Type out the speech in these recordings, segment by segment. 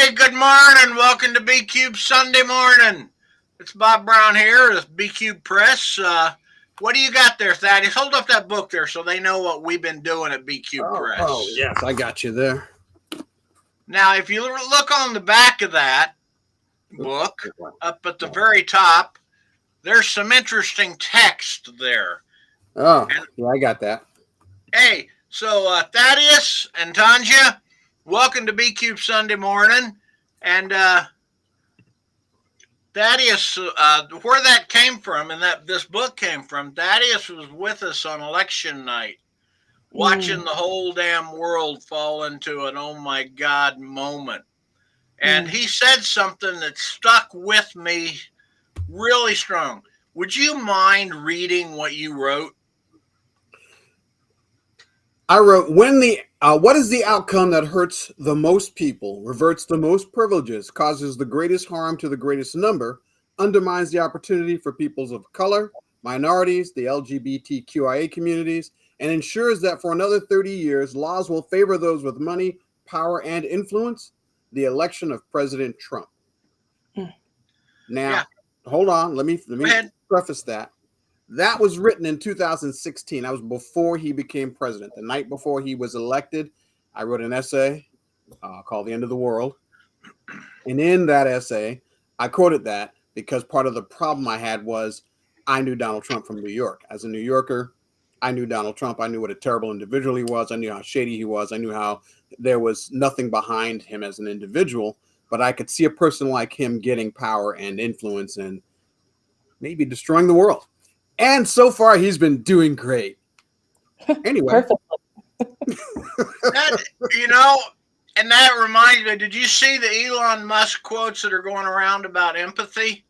Hey, good morning. Welcome to B Cube Sunday morning. It's Bob Brown here with B Cube Press. What do you got there, Thaddeus? Hold up that book there so they know what we've been doing at B Cube Press. Yes, I got you there. Now, if you look on the back of that book, up at the very top, there's some interesting text there. Oh, yeah, I got that. Hey, so Thaddeus and Tonja, welcome to B Cube Sunday morning. And Thaddeus, where that came from and that this book came from, Thaddeus was with us on election night, watching the whole damn world fall into an oh my God moment. And he said something that stuck with me really strong. Would you mind reading what you wrote? I wrote, what is the outcome that hurts the most people, reverts the most privileges, causes the greatest harm to the greatest number, undermines the opportunity for peoples of color, minorities, the LGBTQIA communities, and ensures that for another 30 years, laws will favor those with money, power, and influence? The election of President Trump. Now, hold on. Let me preface that. That was written in 2016. That was before he became president. The night before he was elected, I wrote an essay called The End of the World. And in that essay, I quoted that because part of the problem I had was I knew Donald Trump from New York. As a New Yorker, I knew Donald Trump. I knew what a terrible individual he was. I knew how shady he was. I knew how there was nothing behind him as an individual. But I could see a person like him getting power and influence and maybe destroying the world. And so far, he's been doing great. Anyway. And that reminds me, did you see the Elon Musk quotes that are going around about empathy?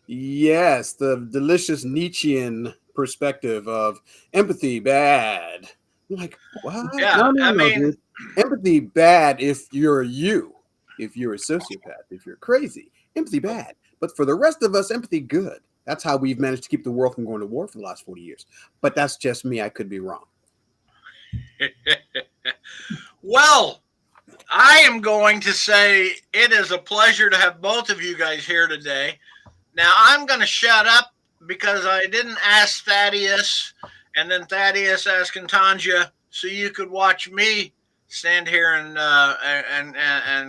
Yes, the delicious Nietzschean perspective of empathy bad. I'm like, what? Yeah, no, dude. Empathy bad if you're you, if you're a sociopath, if you're crazy. Empathy bad. But for the rest of us, empathy good. That's how we've managed to keep the world from going to war for the last 40 years. But that's just me. I could be wrong. Well, I am going to say it is a pleasure to have both of you guys here today. Now, I'm going to shut up because I didn't ask Thaddeus, and then Thaddeus asking Tonja, so you could watch me stand here and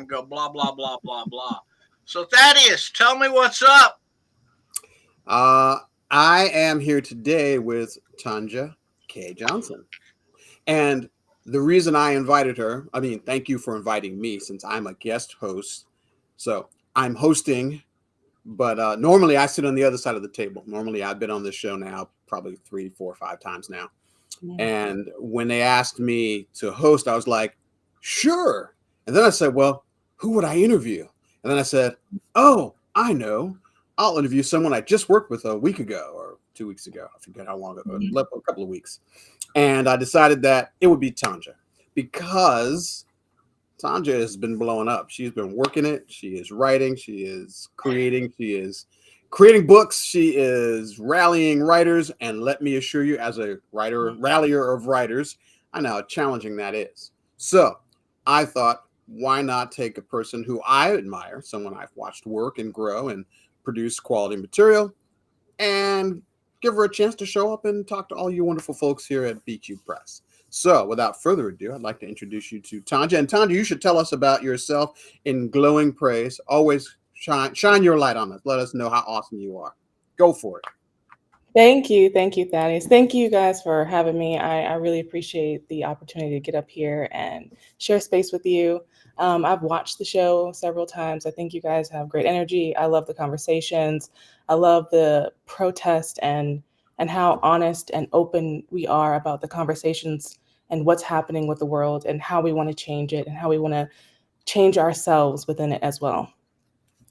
go blah, blah, blah, blah, blah. So, Thaddeus, tell me what's up. I am here today with Tonja K. Johnson. And the reason I invited her, thank you for inviting me since I'm a guest host. So I'm hosting, but normally I sit on the other side of the table. Normally I've been on this show now probably 3, 4, 5 times now. Yeah. And when they asked me to host, I was like, sure. And then I said, well, who would I interview? And then I said, oh, I know. I'll interview someone I just worked with a week ago or 2 weeks ago. I forget how long ago, a couple of weeks. And I decided that it would be Tonja because Tonja has been blowing up. She's been working it. She is writing. She is creating. She is creating books. She is rallying writers. And let me assure you, as a rallier of writers, I know how challenging that is. So I thought, why not take a person who I admire, someone I've watched work and grow and produce quality material, and give her a chance to show up and talk to all you wonderful folks here at BQ Press. So without further ado, I'd like to introduce you to Tonja. And Tonja, you should tell us about yourself in glowing praise. Always shine your light on us. Let us know how awesome you are. Go for it. Thank you, Thaddeus. Thank you guys for having me. I really appreciate the opportunity to get up here and share space with you. I've watched the show several times. I think you guys have great energy. I love the conversations. I love the protest and how honest and open we are about the conversations and what's happening with the world and how we want to change it and how we want to change ourselves within it as well.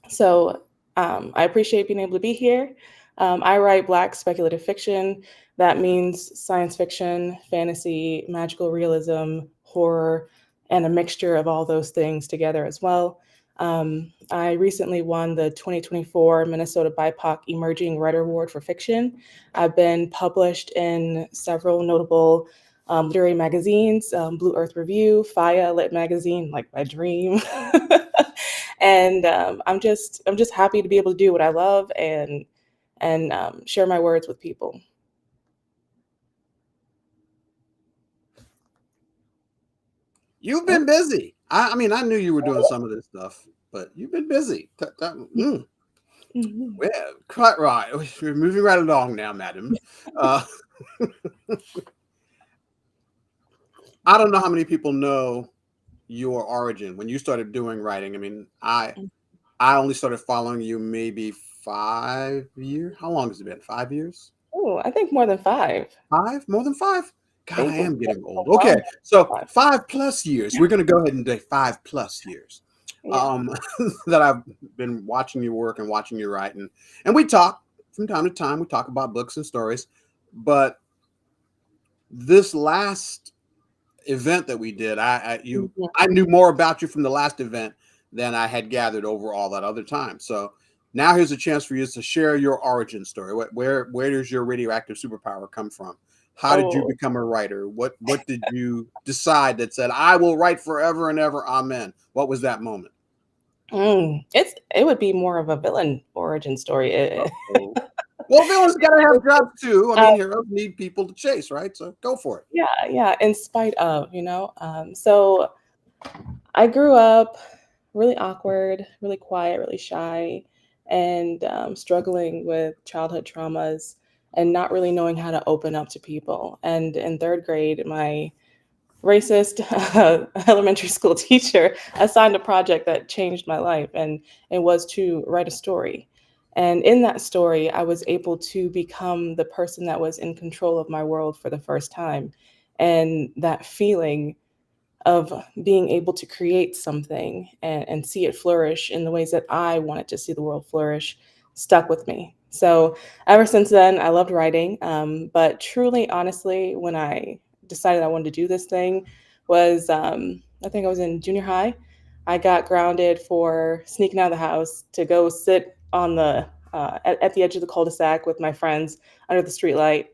So I appreciate being able to be here. I write Black speculative fiction. That means science fiction, fantasy, magical realism, horror, and a mixture of all those things together as well. I recently won the 2024 Minnesota BIPOC Emerging Writer Award for Fiction. I've been published in several notable literary magazines, Blue Earth Review, FIYAH Lit Magazine, like my dream. And I'm just happy to be able to do what I love and share my words with people. You've been busy. I mean, I knew you were doing some of this stuff, but you've been busy. Mhm. Well, quite right. We're moving right along now, madam. Uh, I don't know how many people know your origin when you started doing writing. I mean, I only started following you maybe 5 years. How long has it been? 5 years? Oh, I think more than five. Five? More than five? I God, I think am it's getting a old. while Okay, so more. 5+ years. We're going to go ahead and say 5+ years Yeah. that I've been watching your work and watching you write. And we talk from time to time. We talk about books and stories. But this last event that we did, Mhm. I knew more about you from the last event than I had gathered over all that other time. So now here's a chance for you to share your origin story. Where does your radioactive superpower come from? How did you Oh, become a writer? What did you decide that said I will write forever and ever? Amen. What was that moment? it would be more of a villain origin story. Uh-oh. Well, villains gotta have jobs too. I Uh, mean, heroes need people to chase, right? So go for it. yeah, yeah. In spite of, so I grew up really awkward, really quiet, really shy, and struggling with childhood traumas and not really knowing how to open up to people. And in third grade, my racist elementary school teacher assigned a project that changed my life, and it was to write a story. And in that story, I was able to become the person that was in control of my world for the first time. And that feeling of being able to create something and see it flourish in the ways that I wanted to see the world flourish stuck with me. So ever since then, I loved writing. But truly, honestly, when I decided I wanted to do this thing was, I think I was in junior high. I got grounded for sneaking out of the house to go sit on at the edge of the cul-de-sac with my friends under the streetlight.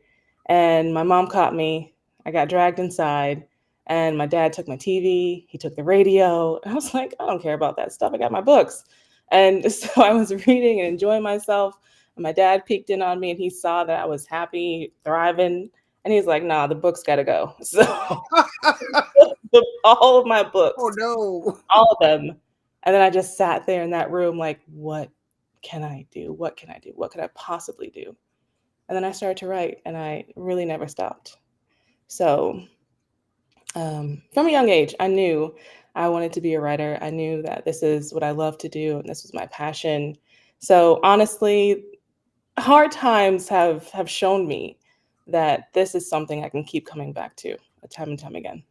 And my mom caught me. I got dragged inside and my dad took my TV, he took the radio. I was like, I don't care about that stuff. I got my books. And so I was reading and enjoying myself. And my dad peeked in on me and he saw that I was happy, thriving. And he's like, nah, the books got to go. So all of my Oh books, no. all of them. And then I just sat there in that room like, what can I do? What can I do? What could I possibly do? And then I started to write and I really never stopped. So from a young age, I knew I wanted to be a writer. I knew that this is what I love to do and this was my passion. So honestly, hard times have shown me that this is something I can keep coming back to time and time again.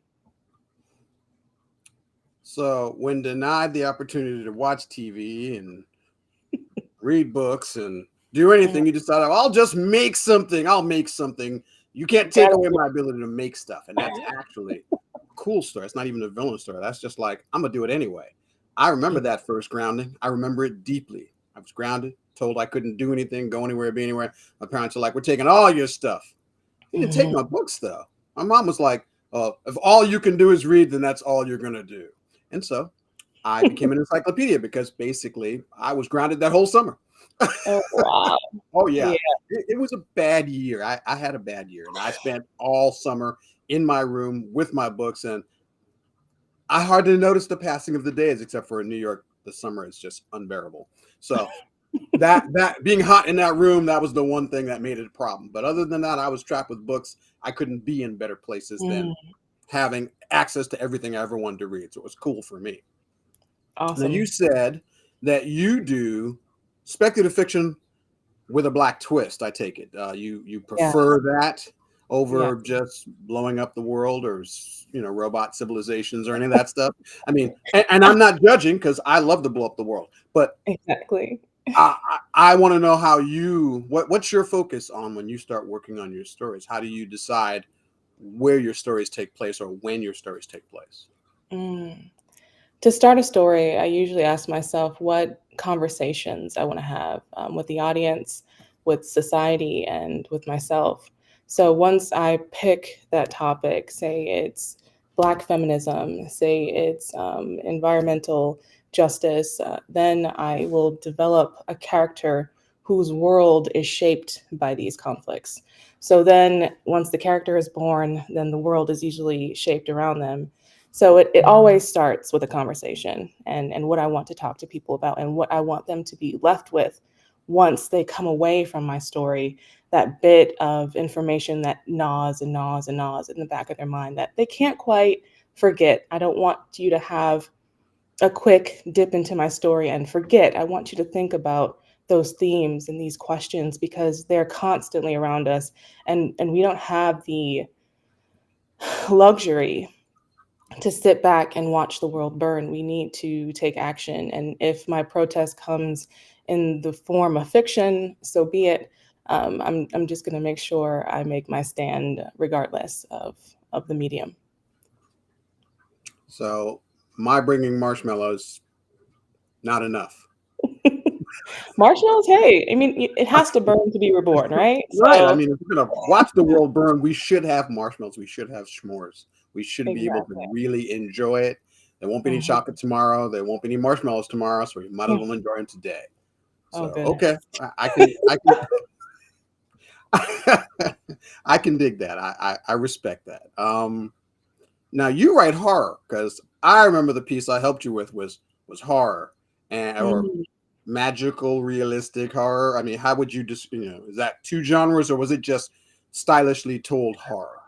So when denied the opportunity to watch TV and read books and do Mhm. anything, you decided, I'll just make something. I'll make something. You can't take Gotta away do my ability to make stuff. And that's actually a cool story. It's not even a villain story. That's just like, I'm going to do it anyway. I remember it. that first grounding. I remember it deeply. I was grounded, told I couldn't do anything, go anywhere, be anywhere. My parents are like, we're taking all your stuff. You didn't take Mhm. my books, though. My mom was like, if all you can do is read, then that's all you're going to do. And so I became an encyclopedia because basically I was grounded that whole summer. Oh wow. Oh yeah, Yeah. it was a bad year. I had a bad year, and I spent all summer in my room with my books, and I hardly noticed the passing of the days, except for in New York, the summer is just unbearable. So that being hot in that room, that was the one thing that made it a problem. But other than that, I was trapped with books. I couldn't be in better places than Mm, having access to everything I ever wanted to read. So it was cool for me. Now you awesome. said that you do speculative fiction with a black twist. I take it. You Yeah. prefer that Yeah. over just blowing up the world or robot civilizations or any of that stuff. I mean, and I'm not judging because I love to blow up the world, but Exactly. I want to know how what's your focus on when you start working on your stories? How do you decide where your stories take place or when your stories take place? Mm. To start a story, I usually ask myself what conversations I want to have with the audience, with society, and with myself. So once I pick that topic, say it's Black feminism, say it's environmental justice, then I will develop a character whose world is shaped by these conflicts. So then once the character is born, then the world is usually shaped around them. So it always starts with a conversation and what I want to talk to people about and what I want them to be left with once they come away from my story, that bit of information that gnaws and gnaws and gnaws in the back of their mind that they can't quite forget. I don't want you to have a quick dip into my story and forget. I want you to think about those themes and these questions because they're constantly around us, and we don't have the luxury to sit back and watch the world burn. We need to take action. And if my protest comes in the form of fiction, so be it. I'm just going to make sure I make my stand regardless of the medium. So my bringing marshmallows, not enough. Marshmallows, hey, I mean, it has to burn to be reborn, right? Right. I So, mean, if we're gonna watch the world burn, we should have marshmallows. We should have s'mores. We should be able exactly. to really enjoy it. There won't be any Mhm. chocolate tomorrow. There won't be any marshmallows tomorrow. So we might as well enjoy them today. Oh, So goodness. okay, I can dig that. I respect that. Now you write horror because I remember the piece I helped you with was horror and or Mhm. magical realistic horror. I mean, how would you just is that two genres or was it just stylishly told horror?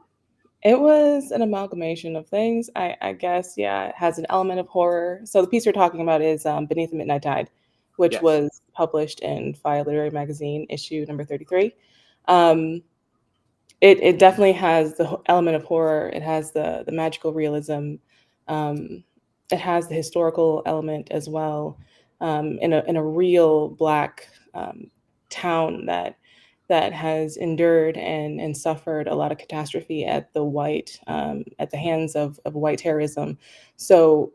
It was an amalgamation of things. I guess, yeah, it has an element of horror. So the piece we're talking about is Beneath the Midnight Tide, which Yes. was published in FIYAH Literary Magazine, issue number 33. Um, it definitely has the element of horror. It has the magical realism. Um, it has the historical element as well, in a real Black town that has endured and suffered a lot of catastrophe at at the hands of white terrorism. So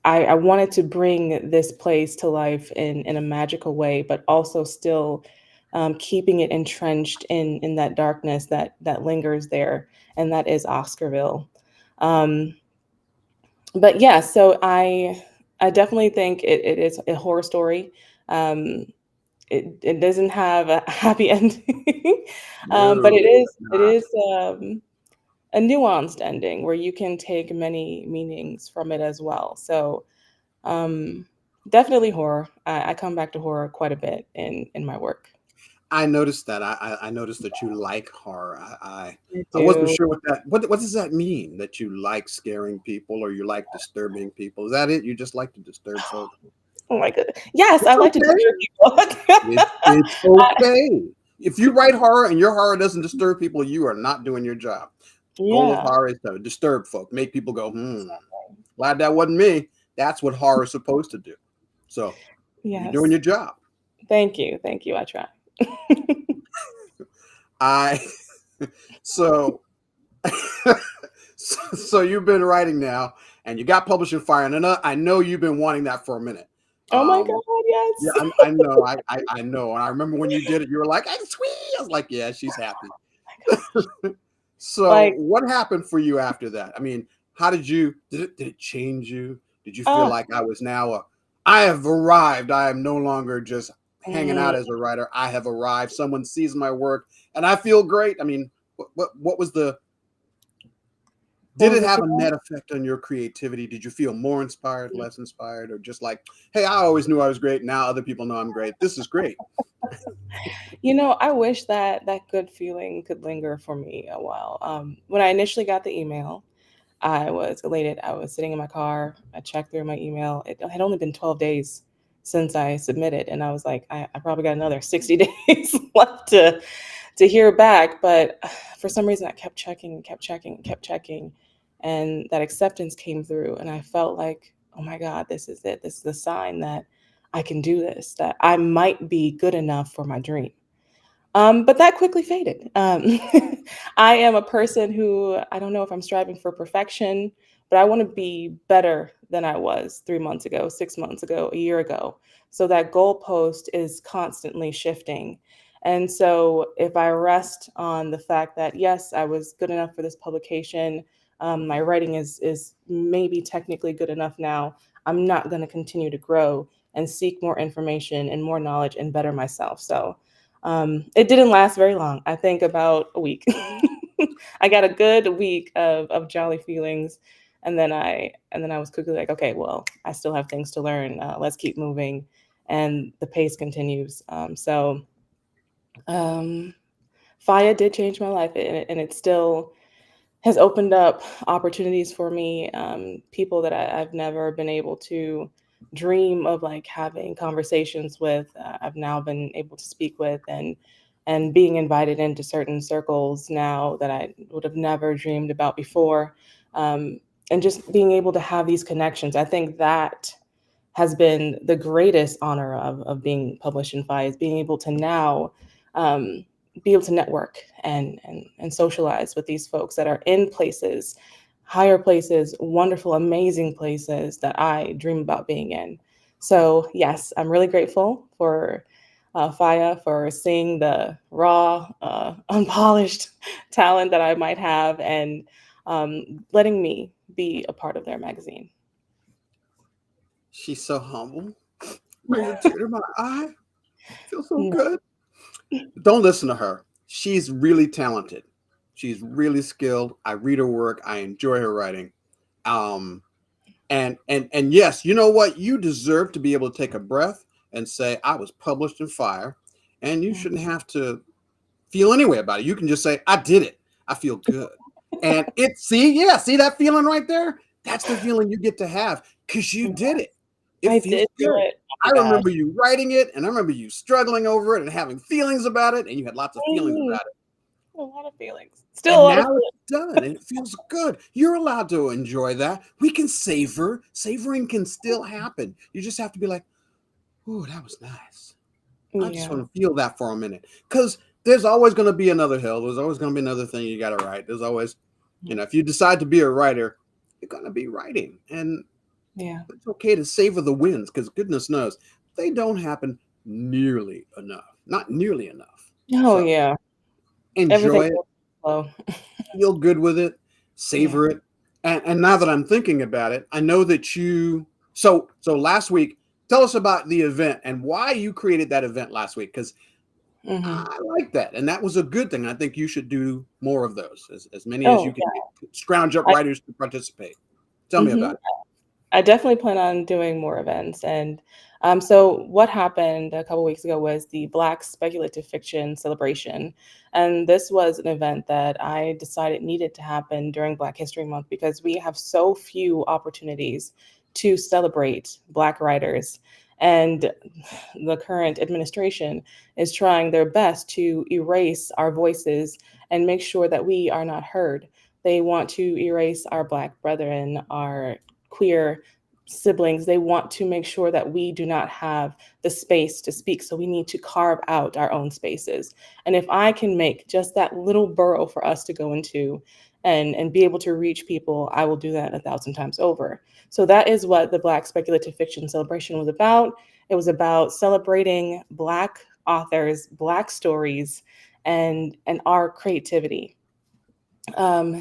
I wanted to bring this place to life in a magical way, but also still keeping it entrenched in that darkness that lingers there, and that is Oscarville. Um, but yeah, so I definitely think it is a horror story. Um, it doesn't have a happy ending, but No, it not. is a nuanced ending where you can take many meanings from it as well. So um, definitely horror. I come back to horror quite a bit in my work. I noticed that. I noticed that you like horror. I I wasn't do. sure what does that mean that you like scaring people or you like disturbing people? Is that it? You just like to disturb folks? Oh my goodness. Yes, I It's like to okay. disturb people. It's okay. If you write horror and your horror doesn't disturb people, you are not doing your job. Goal of Yeah. horror is to disturb folk, make people go, glad that wasn't me. That's what horror is supposed to do. So you're doing Yes. your job. Thank you. Thank you. I try. I so so you've been writing now and you got published in Fire. And I know you've been wanting that for a minute. Oh my Um, God, yeah, yes. I know. I know. And I remember when you did it, you were like, I'm sweet. I was like, yeah, she's happy. So Like, what happened for you after that? I mean, how did it change you? Did you feel uh, like I have arrived. I am no longer just hanging mm, out as a writer. I have arrived. Someone sees my work and I feel great. I mean, what was what did was it the have a feeling? net effect on your creativity? Did you feel more inspired, less inspired, or just like, hey, I always knew I was great. Now other people know I'm great. This is great. I wish that good feeling could linger for me a while. When I initially got the email, I was elated. I was sitting in my car. I checked through my email. It had only been 12 days since I submitted, and I was like, I probably got another 60 days left to hear back. But for some reason, I kept checking and kept checking and kept checking, and that acceptance came through, and I felt like, oh my God, this is it. This is the sign that I can do this. That I might be good enough for my dream. But that quickly faded. I am a person who I don't know if I'm striving for perfection, but I want to be better than I was 3 months ago, 6 months ago, a year ago. So that goalpost is constantly shifting. And so if I rest on the fact that, yes, I was good enough for this publication, my writing is maybe technically good enough now, I'm not going to continue to grow and seek more information and more knowledge and better myself. So it didn't last very long. I think about a week. I got a good week of jolly feelings, and then I was quickly like, okay, well, I still have things to learn. Let's keep moving, and the pace continues. FIYAH did change my life, and it still has opened up opportunities for me. People that I've never been able to dream of like having conversations with, I've now been able to speak with, and being invited into certain circles now that I would have never dreamed about before. And just being able to have these connections, I think that has been the greatest honor of being published in FIYAH, is being able to now um, be able to network and socialize with these folks that are in places, higher places, wonderful, amazing places that I dream about being in. So yes, I'm really grateful for FIYAH, for seeing the raw, unpolished talent that I might have, and letting me be a part of their magazine. She's so humble. Brings a tear to my eye. Feels so good. Don't listen to her. She's really talented. She's really skilled. I read her work. I enjoy her writing. Um, and yes, you know what? You deserve to be able to take a breath and say, I was published in FIYAH, and you shouldn't have to feel any way about it. You can just say, I did it. I feel good. And see that feeling right there? That's the feeling you get to have because you did it. It I feels did do good. it. Oh I my gosh. remember you writing it, and I remember you struggling over it and having feelings about it, and you had lots of feelings Mhm. about it. A lot of feelings. Still a And lot of now it's done, and it feels good. You're allowed to enjoy that. We can savor. Savoring can still happen. You just have to be like, "Ooh, that was nice. I feelings. just Yeah. want to feel that for a minute." Because there's always going to be another hill. There's always going to be another thing you got to write. There's always, if you decide to be a writer, you're going to be writing. And Yeah. it's okay to savor the wins because goodness knows they don't happen nearly enough. Not nearly enough. Oh So yeah. Everything enjoy it, goes slow. feel good with it, Yeah. savor it. And now that I'm thinking about it, I know that so last week, tell us about the event and why you created that event last week. Because Hmm. I like that. And that was a good thing. I think you should do more of those, as many as Oh you can get. Scrounge up yeah. writers to participate. Tell me Mhm. about it. I definitely plan on doing more events. And so what happened a couple weeks ago was the Black Speculative Fiction Celebration. And this was an event that I decided needed to happen during Black History Month because we have so few opportunities to celebrate Black writers. And the current administration is trying their best to erase our voices and make sure that we are not heard. They want to erase our Black brethren, our queer siblings. They want to make sure that we do not have the space to speak. So we need to carve out our own spaces. And if I can make just that little burrow for us to go into and be able to reach people, I will do that 1,000 times over. So that is what the Black Speculative Fiction Celebration was about. It was about celebrating Black authors, Black stories, and our creativity.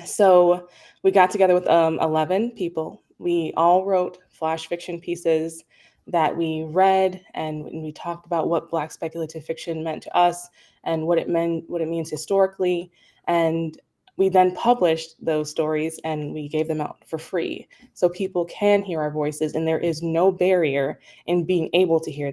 So we got together with 11 people. We all wrote flash fiction pieces that we read, and we talked about what Black speculative fiction meant to us and what it meant, what it means historically. And we then published those stories and we gave them out for free so people can hear our voices, and there is no barrier in being able to hear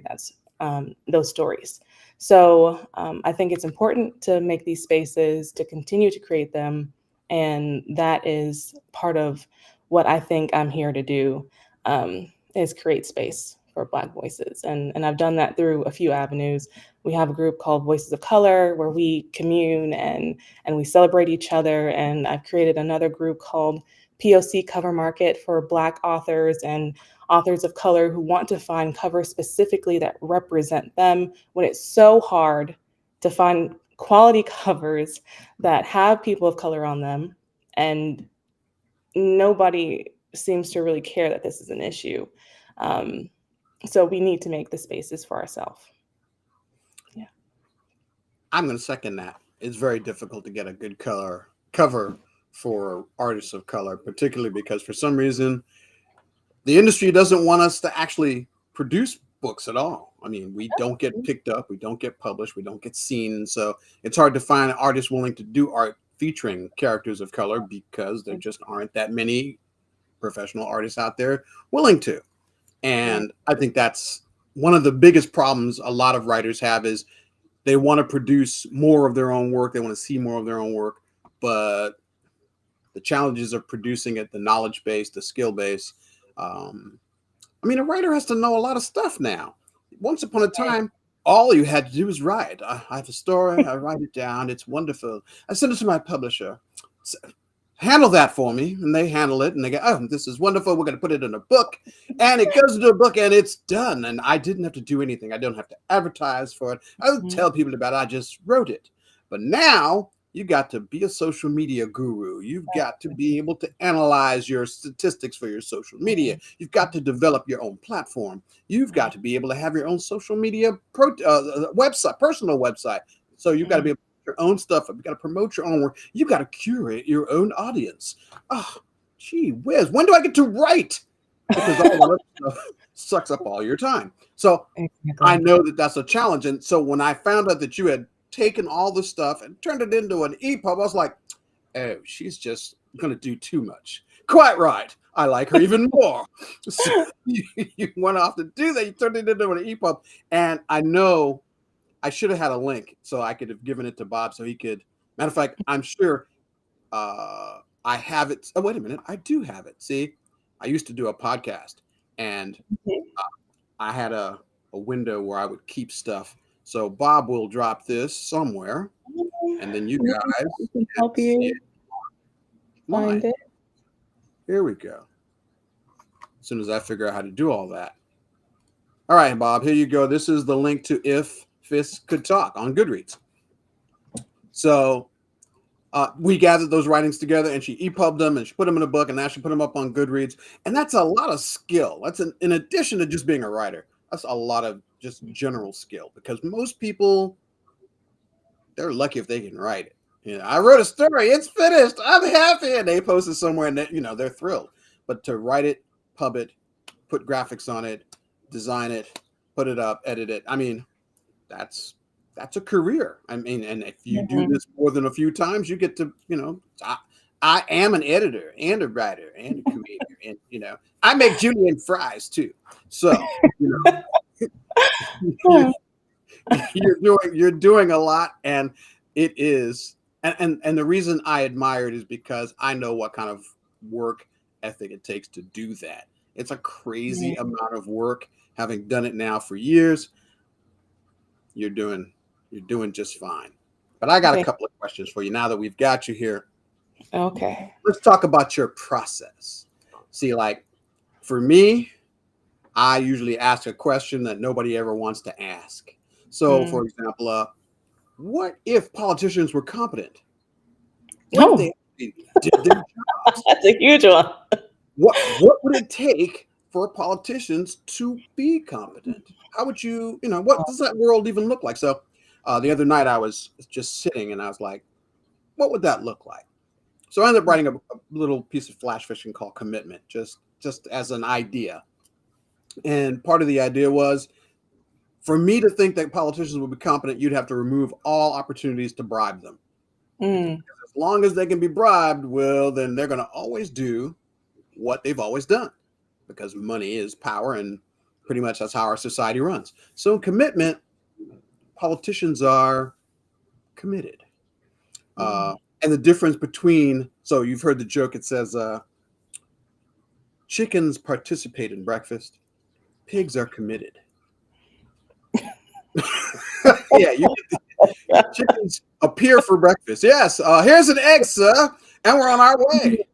those stories. So I think it's important to make these spaces, to continue to create them, and that is part of what I think I'm here to do, is create space for Black voices. And I've done that through a few avenues. We have a group called Voices of Color where we commune and we celebrate each other. And I've created another group called POC Cover Market for Black authors and authors of color who want to find covers specifically that represent them when it's so hard to find quality covers that have people of color on them, and nobody seems to really care that this is an issue. Um, so we need to make the spaces for ourselves. Yeah. I'm going to second that. It's very difficult to get a good cover for artists of color, particularly because for some reason the industry doesn't want us to actually produce books at all. I mean, we don't get picked up, we don't get published, we don't get seen. So it's hard to find artists willing to do art featuring characters of color because there just aren't that many professional artists out there willing to. And I think that's one of the biggest problems a lot of writers have is they want to produce more of their own work. They want to see more of their own work, but the challenges of producing it, the knowledge base, the skill base. I mean, a writer has to know a lot of stuff now. Once upon a time, all you had to do was write. I have a story, I write it down. It's wonderful. I send it to my publisher. Handle that for me. And they handle it and they go, oh, this is wonderful. We're going to put it in a book. And it goes into a book and it's done. And I didn't have to do anything. I don't have to advertise for it. I don't tell people about it. I just wrote it. But now you got to be a social media guru. You've got to be able to analyze your statistics for your social media. You've got to develop your own platform. You've got to be able to have your own social media website, personal website. So you've got to be able to your own stuff. You've got to promote your own work. You've got to curate your own audience. Oh, gee whiz. When do I get to write? Because all that stuff sucks up all your time. So I know that that's a challenge. And so when I found out that you had taken all the stuff and turned it into an EPUB, I was like, oh, she's just going to do too much. Quite right. I like her even more. So you went off to do that. You turned it into an EPUB. And I know I should have had a link so I could have given it to Bob so he could. Matter of fact, I'm sure I have it. Oh, wait a minute. I do have it. See, I used to do a podcast and I had a window where I would keep stuff. So Bob will drop this somewhere and then you guys can help you find it. Here we go. As soon as I figure out how to do all that. All right, Bob, here you go. This is the link to If Fists Could Talk on Goodreads. So we gathered those writings together and she EPUB'd them and she put them in a book and now she put them up on Goodreads. And that's a lot of skill. That's in addition to just being a writer. That's a lot of just general skill because most people, they're lucky if they can write it. You know, I wrote a story, it's finished, I'm happy, and they post it somewhere and they're thrilled. But to write it, pub it, put graphics on it, design it, put it up, edit it, I mean, that's a career. I mean, and if you do this more than a few times, you get to, I am an editor and a writer and a creator, and I make julienne fries too. So you're doing a lot, and it is, and the reason I admire it is because I know what kind of work ethic it takes to do that. It's a crazy amount of work. Having done it now for years, you're doing just fine. But I got a couple of questions for you now that we've got you here. Okay. Let's talk about your process. See, like for me, I usually ask a question that nobody ever wants to ask. So, for example, what if politicians were competent? What if they did their jobs? That's a huge one. What would it take for politicians to be competent? How would you, what does that world even look like? So the other night I was just sitting and I was like, what would that look like? So I ended up writing a little piece of flash fiction called Commitment, just as an idea. And part of the idea was for me to think that politicians would be competent, you'd have to remove all opportunities to bribe them. As long as they can be bribed, well, then they're going to always do what they've always done because money is power and pretty much that's how our society runs. So in Commitment, politicians are committed. And the difference between, so you've heard the joke, it says, chickens participate in breakfast, pigs are committed. Chickens appear for breakfast. Yes, here's an egg, sir, and we're on our way.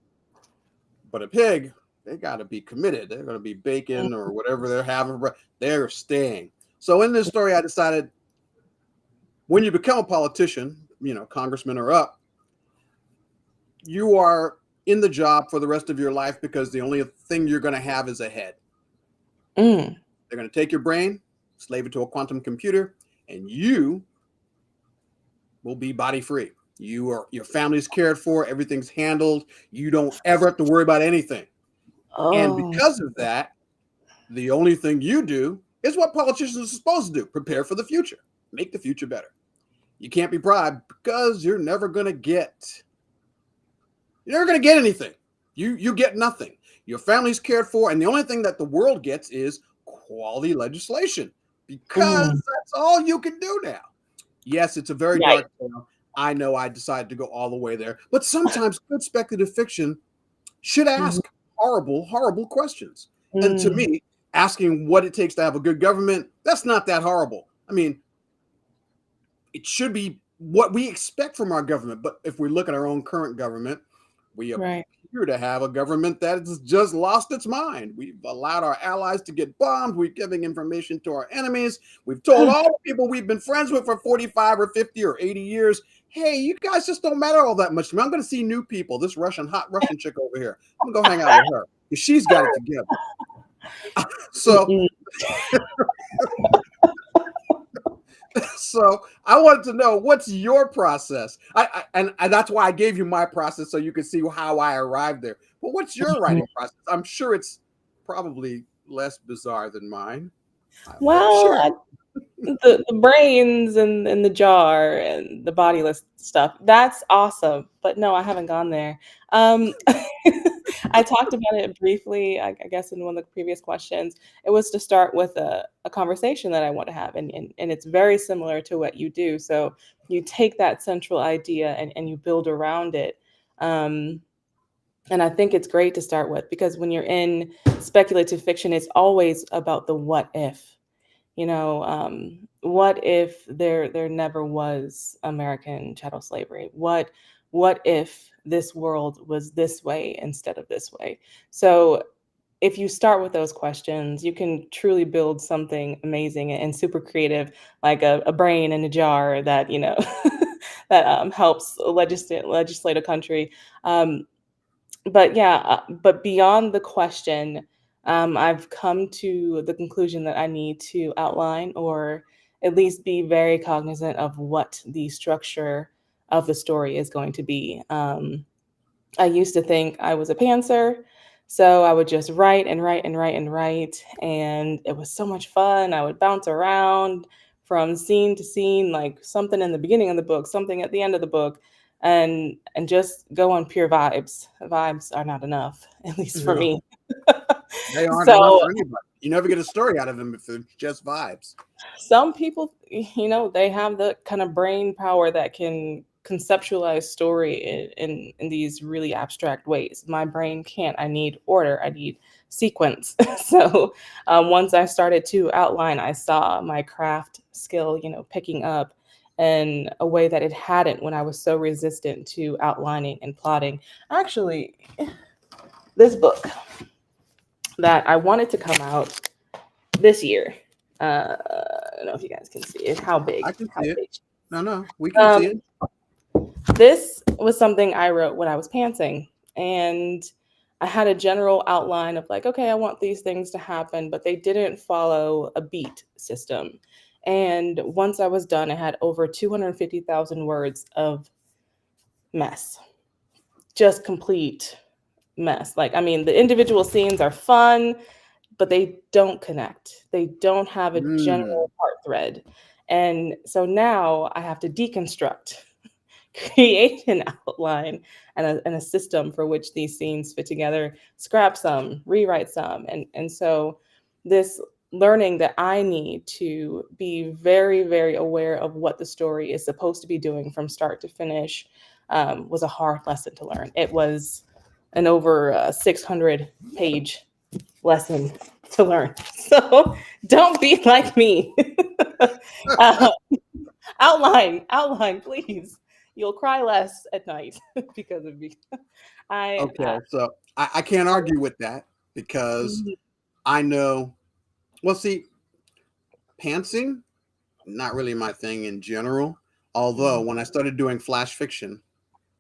But a pig, they got to be committed. They're going to be bacon or whatever they're having. They're staying. So in this story, I decided when you become a politician, congressman or up, you are in the job for the rest of your life because the only thing you're going to have is a head. They're going to take your brain, slave it to a quantum computer, and you will be body free. Your family's cared for, everything's handled. You don't ever have to worry about anything. And Oh, because of that, the only thing you do is what politicians are supposed to do: prepare for the future, make the future better. You can't be bribed because you're never going to get anything. You get nothing. Your family's cared for, and the only thing that the world gets is quality legislation, because mm, that's all you can do now. Yes, it's a very yikes. dark tale. I know I decided to go all the way there, but sometimes good speculative fiction should Mhm, ask horrible, horrible questions. And to mm, me, asking what it takes to have a good government, that's not that horrible. I mean, it should be what we expect from our government. But if we look at our own current government, we right. appear to have a government that has just lost its mind. We've allowed our allies to get bombed. We're giving information to our enemies. We've told all the people we've been friends with for 45 or 50 or 80 years, hey, you guys just don't matter all that much to me. I'm going to see new people. This hot Russian chick over here, I'm going to go hang out with her, because she's got it together. So Mm-mm. So I wanted to know, what's your process? And that's why I gave you my process, so you can see how I arrived there. But what's your writing process? I'm sure it's probably less bizarre than mine. But Well, share. the brains and the jar and the bodiless stuff, that's awesome. But no, I haven't gone there. Um, I talked about it briefly, I guess, in one of the previous questions. It was to start with a conversation that I want to have, and it's very similar to what you do. So you take that central idea and you build around it. Um, and I think it's great to start with, because when you're in speculative fiction, it's always about the what if. What if there never was American chattel slavery? What if this world was this way instead of this way? So if you start with those questions, you can truly build something amazing and super creative, like a brain in a jar that that helps legislate a country. But yeah, but beyond the question, I've come to the conclusion that I need to outline, or at least be very cognizant of what the structure of the story is going to be. I used to think I was a pantser, so I would just write and write and write and write, and it was so much fun. I would bounce around from scene to scene, like something in the beginning of the book, something at the end of the book, and just go on pure vibes. Vibes are not enough, at least for No, me. they aren't enough So for anybody. You never get a story out of them if it's just vibes. some people, they have the kind of brain power that can conceptualize story in these really abstract ways. My brain can't. I need order. I need sequence. So once I started to outline, I saw my craft skill, picking up in a way that it hadn't when I was so resistant to outlining and plotting. Actually, this book that I wanted to come out this year. I don't know if you guys can see it. How I big? can How see it. big? No, we can Um, see it. this was something I wrote when I was pantsing, and I had a general outline of like, okay, I want these things to happen, but they didn't follow a beat system. And once I was done, I had over 250,000 words of mess, just complete mess. Like, I mean, the individual scenes are fun, but they don't connect. They don't have a Mm. general heart thread. And so now I have to deconstruct, create an outline and a system for which these scenes fit together, scrap some, rewrite some. And so this learning that I need to be very, very aware of what the story is supposed to be doing from start to finish was a hard lesson to learn. It was an over 600 page lesson to learn. So don't be like me. uh, outline, please. You'll cry less at night because of me. I Okay, so I can't argue with that, because I know. Well, see, pantsing, not really my thing in general. Although when I started doing flash fiction,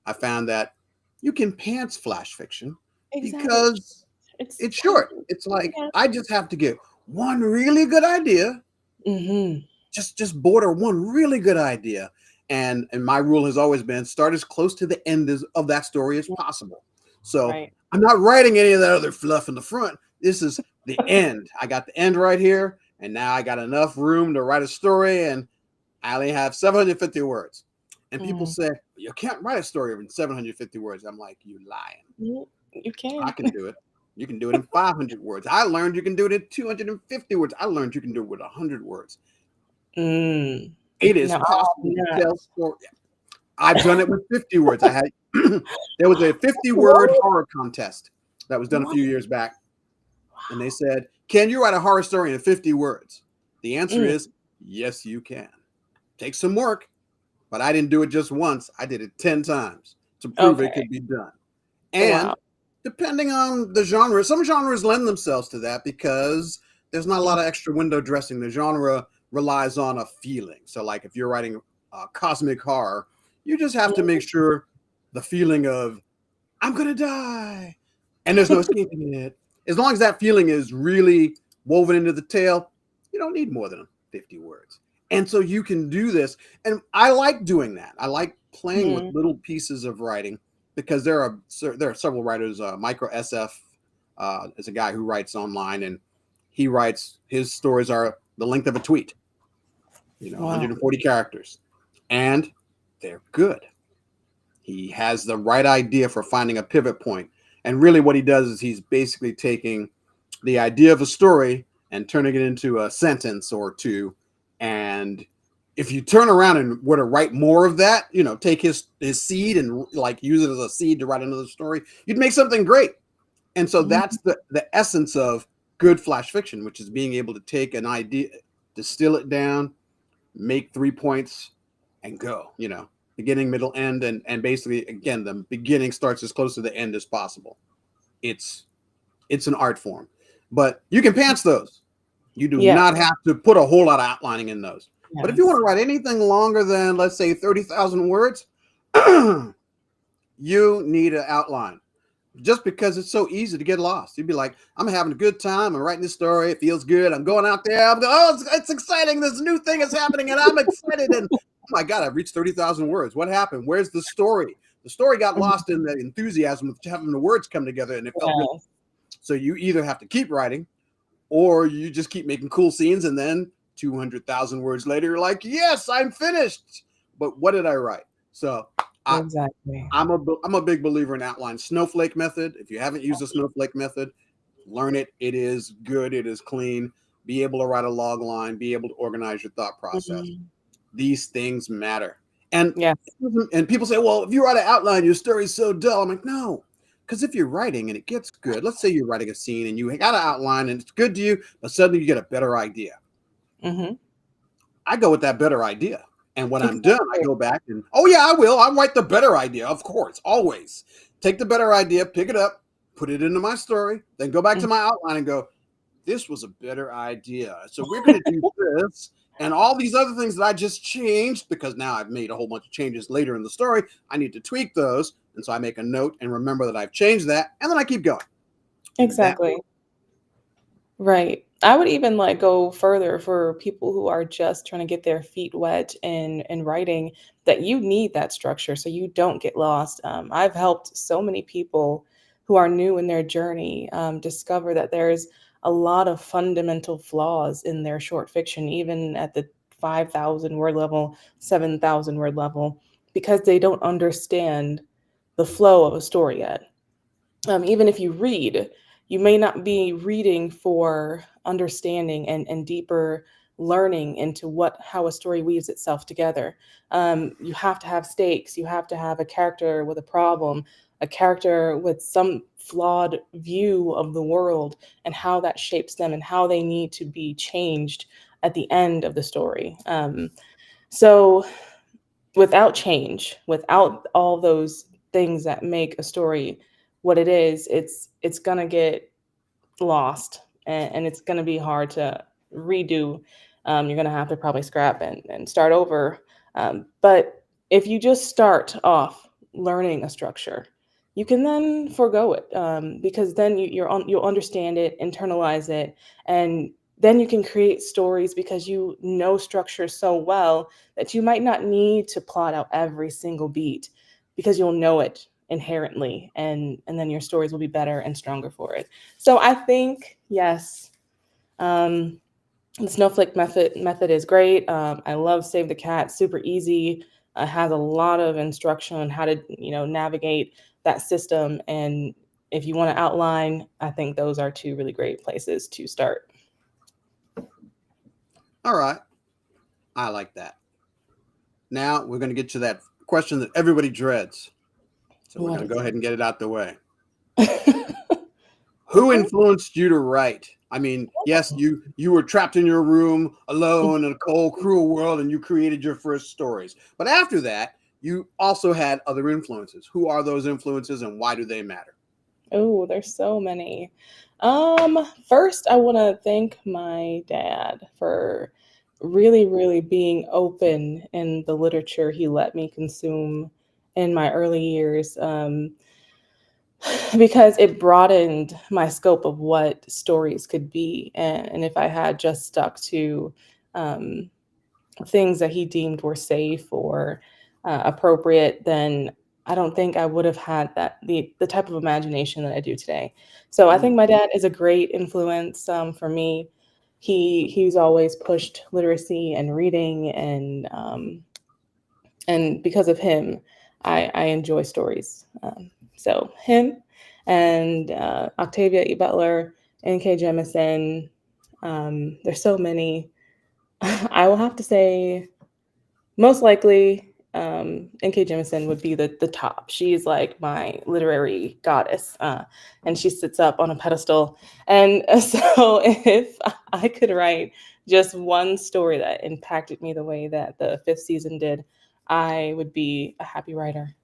I found that you can pants flash fiction exactly. because It's it's short. It's like yeah. I just have to get one really good idea, Hmm. just border one really good idea, And my rule has always been start as close to the end of that story as possible. So Right. I'm not writing any of that other fluff in the front. This is the end. I got the end right here, and now I got enough room to write a story, and I only have 750 words. And people Mhm. say, you can't write a story in 750 words. I'm like, you lying. You I can. can do it. You can do it in 500 words. I learned you can do it in 250 words. I learned you can do it with 100 words. Mm. It is No, I have possible to not. tell story. I've done it with 50 words. I had there was a 50-word What? horror contest that was done a What? few years back, and they said, "Can you write a horror story in 50 words?" The answer Mm. is yes, you can. Takes some work, but I didn't do it just once. I did it 10 times to prove it Okay. could be done. Wow. And depending on the genre, some genres lend themselves to that because there's not a lot of extra window dressing. The genre relies on a feeling. So, like if you're writing cosmic horror, you just have to make sure the feeling of I'm gonna die and there's no escaping it. As long as that feeling is really woven into the tale, you don't need more than 50 words. And so you can do this. And I like doing that. I like playing with Mhm. little pieces of writing because there are several writers. Micro SF is a guy who writes online, and he writes his stories are the length of a tweet, Wow. 140 characters, and they're good. He has the right idea for finding a pivot point. And really, what he does is he's basically taking the idea of a story and turning it into a sentence or two. And if you turn around and were to write more of that, take his seed and like use it as a seed to write another story, you'd make something great. And so Mhm. that's the essence of good flash fiction, which is being able to take an idea, distill it down, make 3 points, and go. Beginning, middle, end, and basically again the beginning starts as close to the end as possible. It's an art form, but you can pants those. You do Yes. not have to put a whole lot of outlining in those. But if you want Yes. to write anything longer than, let's say, 30,000 words, you need an outline. Just because it's so easy to get lost. You'd be like, I'm having a good time. I'm writing this story. It feels good. I'm going out there. It's exciting. This new thing is happening, and I'm excited. And oh my God, I've reached 30,000 words. What happened? Where's the story? The story got Mhm. lost in the enthusiasm of having the words come together, and it felt really. Yes. So you either have to keep writing, or you just keep making cool scenes, and then 200,000 words later, you're like, yes, I'm finished. But what did I write? So I, Exactly. I'm a big believer in outline snowflake method. If you haven't used the snowflake method, learn it. It is good. It is clean. Be able to write a log line. Be able to organize your thought process. Mhm. These things matter. And Yes. and people say, well, if you write an outline, your story's so dull. I'm like, no, because if you're writing and it gets good, let's say you're writing a scene and you got an outline and it's good to you, but suddenly you get a better idea. Hmm. I go with that better idea. And when I'm done, I Exactly. go back and, oh, yeah, I will. I'll write the better idea, of course, always. Take the better idea, pick it up, put it into my story, then go back to my outline and go, this was a better idea. So we're going to do this. And all these other things that I just changed, because now I've made a whole bunch of changes later in the story, I need to tweak those. And so I make a note and remember that I've changed that. And then I keep going. And that, Exactly. Right. I would even like go further for people who are just trying to get their feet wet in writing that you need that structure so you don't get lost. I've helped so many people who are new in their journey discover that there's a lot of fundamental flaws in their short fiction, even at the 5,000 word level, 7,000 word level, because they don't understand the flow of a story yet. Even if you read, you may not be reading for understanding and deeper learning into how a story weaves itself together. You have to have stakes. You have to have a character with a problem, a character with some flawed view of the world and how that shapes them and how they need to be changed at the end of the story. So without change, without all those things that make a story what it is, it's gonna get lost and it's gonna be hard to redo. You're gonna have to probably scrap and start over. But if you just start off learning a structure, you can then forego it because then you'll understand it, internalize it, and then you can create stories because you know structure so well that you might not need to plot out every single beat because you'll know it inherently, and then your stories will be better and stronger for it. So I think yes, um, the snowflake method is great. I love Save the Cat, super easy. Has a lot of instruction on how to navigate that system, and if you want to outline, I think those are two really great places to start. All right. I like that. Now we're going to get to that question that everybody dreads. So we're What going to is go ahead and get it out the way. it? Who influenced you to write? I mean, yes, you were trapped in your room alone in a cold, cruel world, and you created your first stories. But after that, you also had other influences. Who are those influences, and why do they matter? Oh, there's so many. First, I want to thank my dad for really, really being open in the literature he let me consume in my early years, because it broadened my scope of what stories could be. And if I had just stuck to um, things that he deemed were safe or appropriate, then I don't think I would have had the type of imagination that I do today. So I think my dad is a great influence for me. He's always pushed literacy and reading, and because of him, I enjoy stories. So him and Octavia E. Butler, N.K. Jemisin. There's so many. I will have to say most likely, N.K. Jemisin would be the top. She's like my literary goddess, and she sits up on a pedestal. And so, if I could write just one story that impacted me the way that the fifth season did, I would be a happy writer.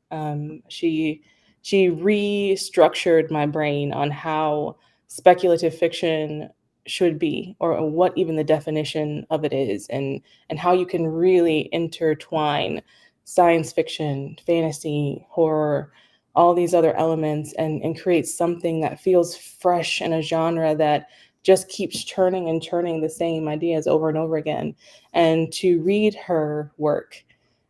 She restructured my brain on how speculative fiction should be, or what even the definition of it is, and how you can really intertwine science fiction, fantasy, horror, all these other elements, and create something that feels fresh in a genre that just keeps churning and churning the same ideas over and over again. And to read her work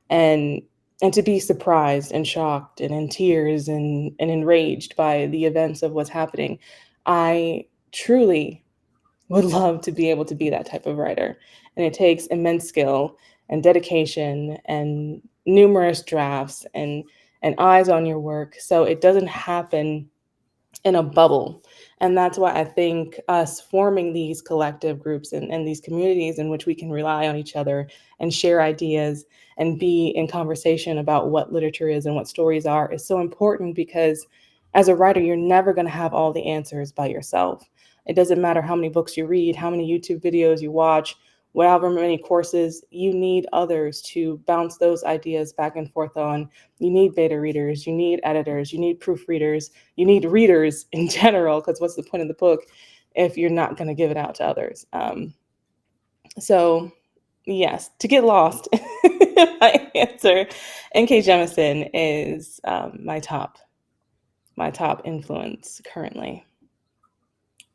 and and to be surprised and shocked and in tears and enraged by the events of what's happening, I truly would love to be able to be that type of writer. And it takes immense skill and dedication and numerous drafts and eyes on your work. So it doesn't happen in a bubble. And that's why I think us forming these collective groups and these communities in which we can rely on each other and share ideas and be in conversation about what literature is and what stories are is so important, because as a writer, you're never going to have all the answers by yourself. It doesn't matter how many books you read, how many YouTube videos you watch, however many courses, you need others to bounce those ideas back and forth on. You need beta readers, you need editors, you need proofreaders, you need readers in general, because what's the point of the book if you're not going to give it out to others? So, yes, to get lost, my answer, N.K. Jemisin is my top influence currently.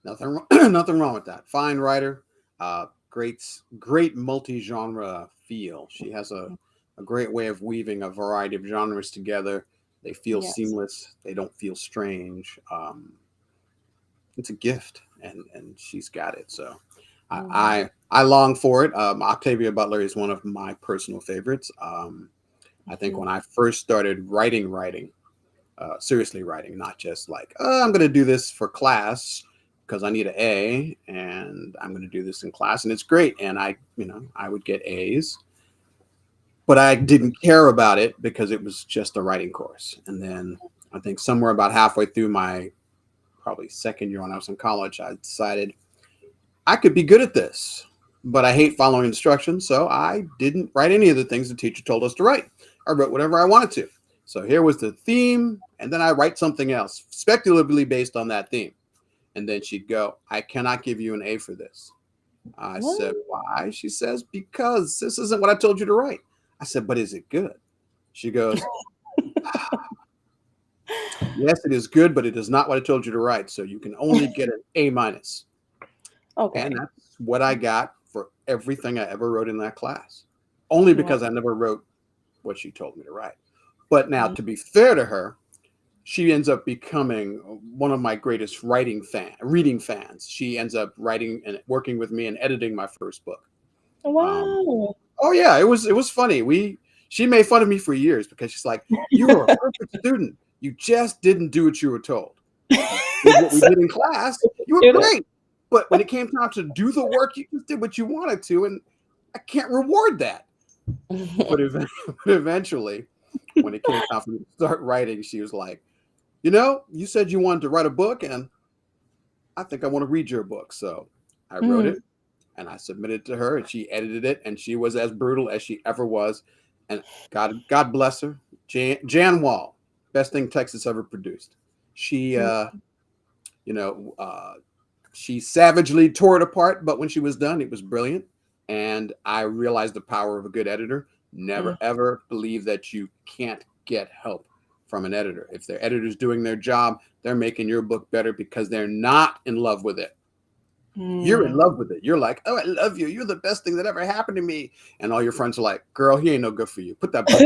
Nothing wrong with that. Fine writer, great multi-genre feel. She has a great way of weaving a variety of genres together. They feel Yes. seamless. They don't feel strange. It's a gift, and she's got it. So I long for it. Octavia Butler is one of my personal favorites. I think when I first started writing, seriously writing, not just like, oh, I'm going to do this for class because I need an A, and I'm going to do this in class, and it's great. And I would get A's, but I didn't care about it because it was just a writing course. And then I think somewhere about halfway through my probably second year when I was in college, I decided I could be good at this, but I hate following instructions. So I didn't write any of the things the teacher told us to write. I wrote whatever I wanted to. So here was the theme, and then I write something else speculatively based on that theme. And then she'd go, I cannot give you an A for this. I said, why? She says, because this isn't what I told you to write. I said, but is it good? She goes, yes, it is good, but it is not what I told you to write. So you can only get an A minus. Okay. And that's what I got for everything I ever wrote in that class, only because I never wrote what she told me to write. But now, to be fair to her, she ends up becoming one of my greatest reading fans. She ends up writing and working with me and editing my first book. Wow. Oh yeah, it was funny. She made fun of me for years because she's like, "You were a perfect student. You just didn't do what you were told. You did what we did in class. You were great, but when it came time to do the work, you just did what you wanted to, and I can't reward that." But eventually, when it came time for me to start writing, she was like, "You said you wanted to write a book, and I think I want to read your book." So I wrote it and I submitted it to her, and she edited it, and she was as brutal as she ever was. And God bless her, Jan Wall, best thing Texas ever produced. She, she savagely tore it apart, but when she was done, it was brilliant. And I realized the power of a good editor. Never, ever believe that you can't get help from an editor. If their editor's doing their job, they're making your book better because they're not in love with it. You're in love with it. You're like, "Oh, I love you. You're the best thing that ever happened to me." And all your friends are like, "Girl, he ain't no good for you. Put that book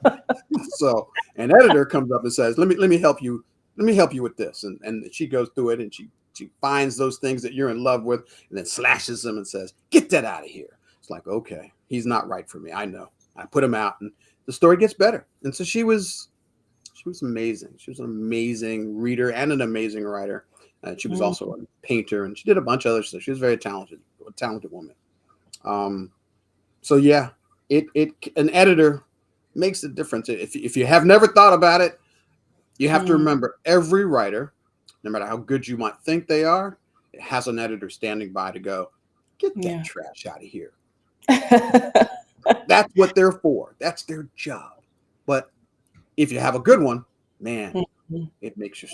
down." So an editor comes up and says, let me help you. Let me help you with this. And she goes through it, and she finds those things that you're in love with, and then slashes them and says, "Get that out of here." It's like, okay, he's not right for me. I know. I put him out, and the story gets better. And so she was amazing. She was an amazing reader and an amazing writer. She was also a painter, and she did a bunch of other stuff. She was very talented, a talented woman. So yeah, an editor makes a difference. If you have never thought about it, you have to remember every writer, no matter how good you might think they are, it has an editor standing by to go, "Get that trash out of here." That's what they're for. That's their job. But if you have a good one, man, it makes your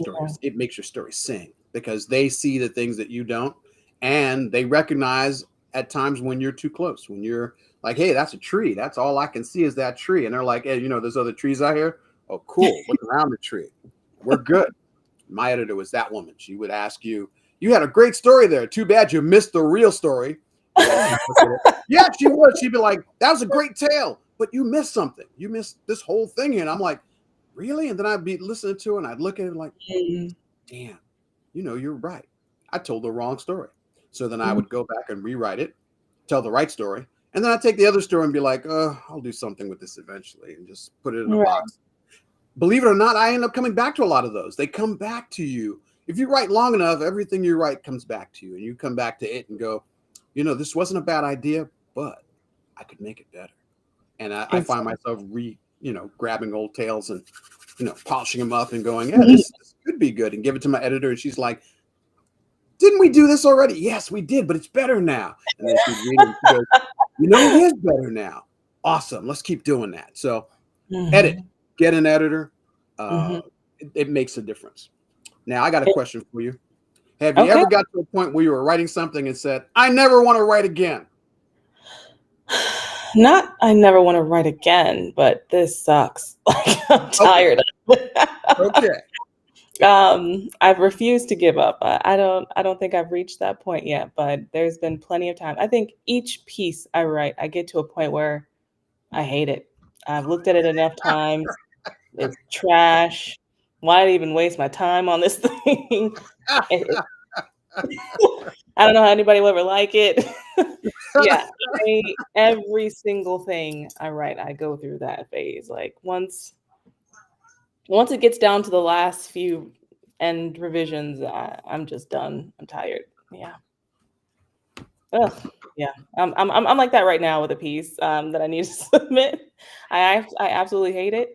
story sing, because they see the things that you don't, and they recognize at times when you're too close, when you're like, "Hey, that's a tree. That's all I can see is that tree." And they're like, "Hey, there's other trees out here." "Oh, cool. Look around the tree. We're good." My editor was that woman. She would ask you, "You had a great story there. Too bad you missed the real story." Yeah, she would. She'd be like, "That was a great tale, but you missed something. You missed this whole thing here." And I'm like, "Really?" And then I'd be listening to her, and I'd look at it like, damn, you're right. I told the wrong story. So then I would go back and rewrite it, tell the right story. And then I'd take the other story and be like, "I'll do something with this eventually," and just put it in a box. Believe it or not, I end up coming back to a lot of those. They come back to you. If you write long enough, everything you write comes back to you, and you come back to it and go, "This wasn't a bad idea, but I could make it better." And I find myself grabbing old tales and, polishing them up and going, "Yeah, this could be good," and give it to my editor. And she's like, "Didn't we do this already?" "Yes, we did, but it's better now." And then she'd read it and she goes, "It is better now. Awesome. Let's keep doing that." So edit, get an editor. It makes a difference. Now, I got a question for you. Have you ever got to a point where you were writing something and said, "I never want to write again"? Not, I never want to write again, but this sucks. Like, I'm tired of it. Okay. I've refused to give up. I don't think I've reached that point yet, but there's been plenty of time. I think each piece I write, I get to a point where I hate it. I've looked at it enough times. It's trash. Why even waste my time on this thing? I don't know how anybody will ever like it. Yeah, every single thing I write, I go through that phase. Like once it gets down to the last few end revisions, I'm just done. I'm tired. Yeah. Ugh. Yeah. I'm like that right now with a piece that I need to submit. I absolutely hate it,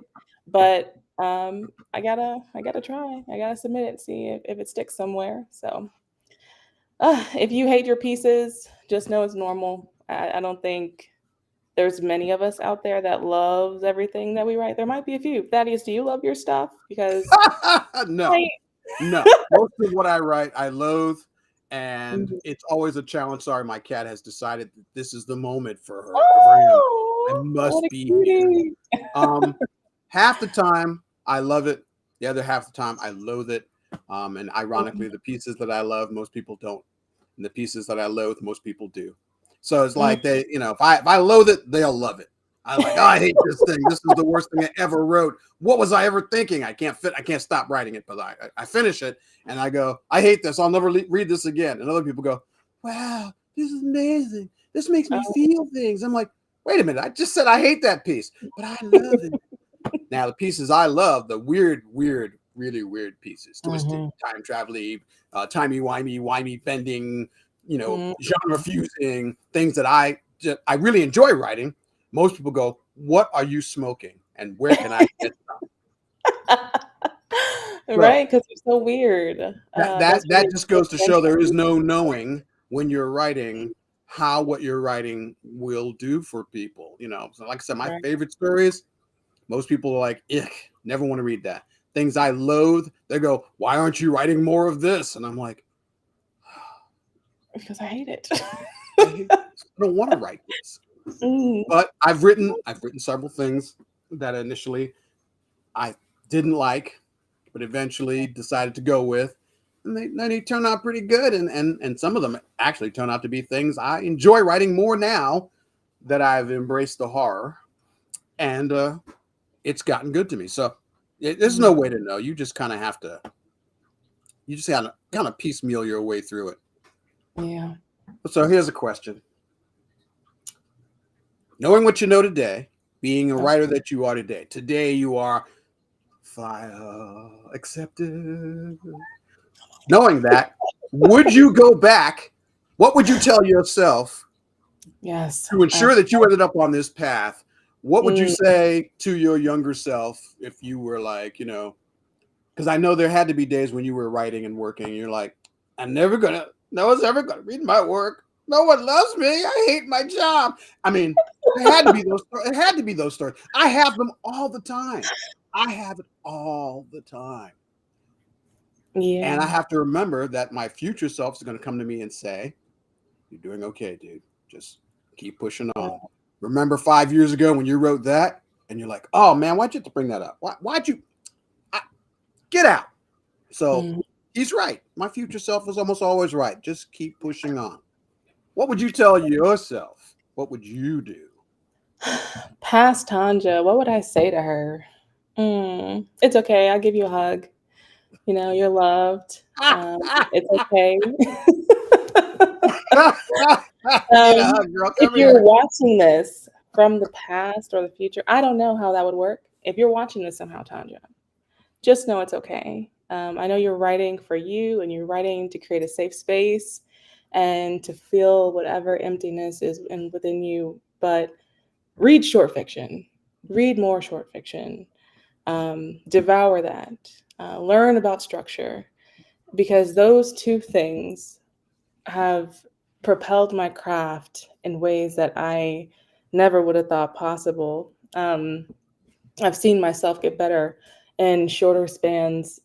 but I gotta try. I gotta submit it, see if it sticks somewhere. So if you hate your pieces, just know it's normal. I don't think there's many of us out there that loves everything that we write. There might be a few. Thaddeus, do you love your stuff? Because No. Most of what I write, I loathe, and it's always a challenge. Sorry, my cat has decided that this is the moment for her. I must be here. Half the time I love it. The other half the time I loathe it. And ironically, the pieces that I love, most people don't and the pieces that I loathe, most people do. So it's like they, if I loathe it, they'll love it. I'm like, oh, I hate this thing. This is the worst thing I ever wrote. What was I ever thinking? I can't stop writing it, but I finish it and I go, I hate this. I'll never read this again. And other people go, wow, this is amazing. This makes me feel things. I'm like, wait a minute. I just said I hate that piece, but I love it. Now the pieces I love, the weird, really weird pieces, twisted, time traveling, timey-wimey bending, genre fusing, things that I really enjoy writing. Most people go, what are you smoking? And where can I get some? Right, because you're so weird. That just goes to show there is no knowing when you're writing how what you're writing will do for people. So like I said, my favorite stories, most people are like, ick, never want to read that. Things I loathe, they go, why aren't you writing more of this? And I'm like, because I hate it. I don't want to write this. But I've written several things that initially I didn't like, but eventually decided to go with, and they turn out pretty good. And some of them actually turn out to be things I enjoy writing more now that I've embraced the horror, and it's gotten good to me. So there's no way to know. You just kind of have to. You just have to kind of piecemeal your way through it. Yeah. So here's a question. Knowing what you know today, being a writer that you are today you are FIYAH accepted. Knowing that, would you go back? What would you tell yourself? Yes. To ensure that you ended up on this path, what would you say to your younger self if you were like, because I know there had to be days when you were writing and working, and you're like, no one's ever gonna read my work. No one loves me. I hate my job. I mean, it had to be those stories. I have them all the time. I have it all the time. Yeah. And I have to remember that my future self is going to come to me and say, you're doing okay, dude. Just keep pushing on. Remember 5 years ago when you wrote that and you're like, oh man, why'd you have to bring that up? Why'd you get out? So he's right. My future self is almost always right. Just keep pushing on. What would you tell yourself? What would you do? Past Tonja, what would I say to her? It's okay. I'll give you a hug. You're loved. It's okay. If you're watching this from the past or the future, I don't know how that would work. If you're watching this somehow, Tonja, just know it's okay. I know you're writing for you and you're writing to create a safe space and to feel whatever emptiness is within you, but read short fiction, read more short fiction, devour that, learn about structure, because those two things have propelled my craft in ways that I never would have thought possible. I've seen myself get better in shorter spans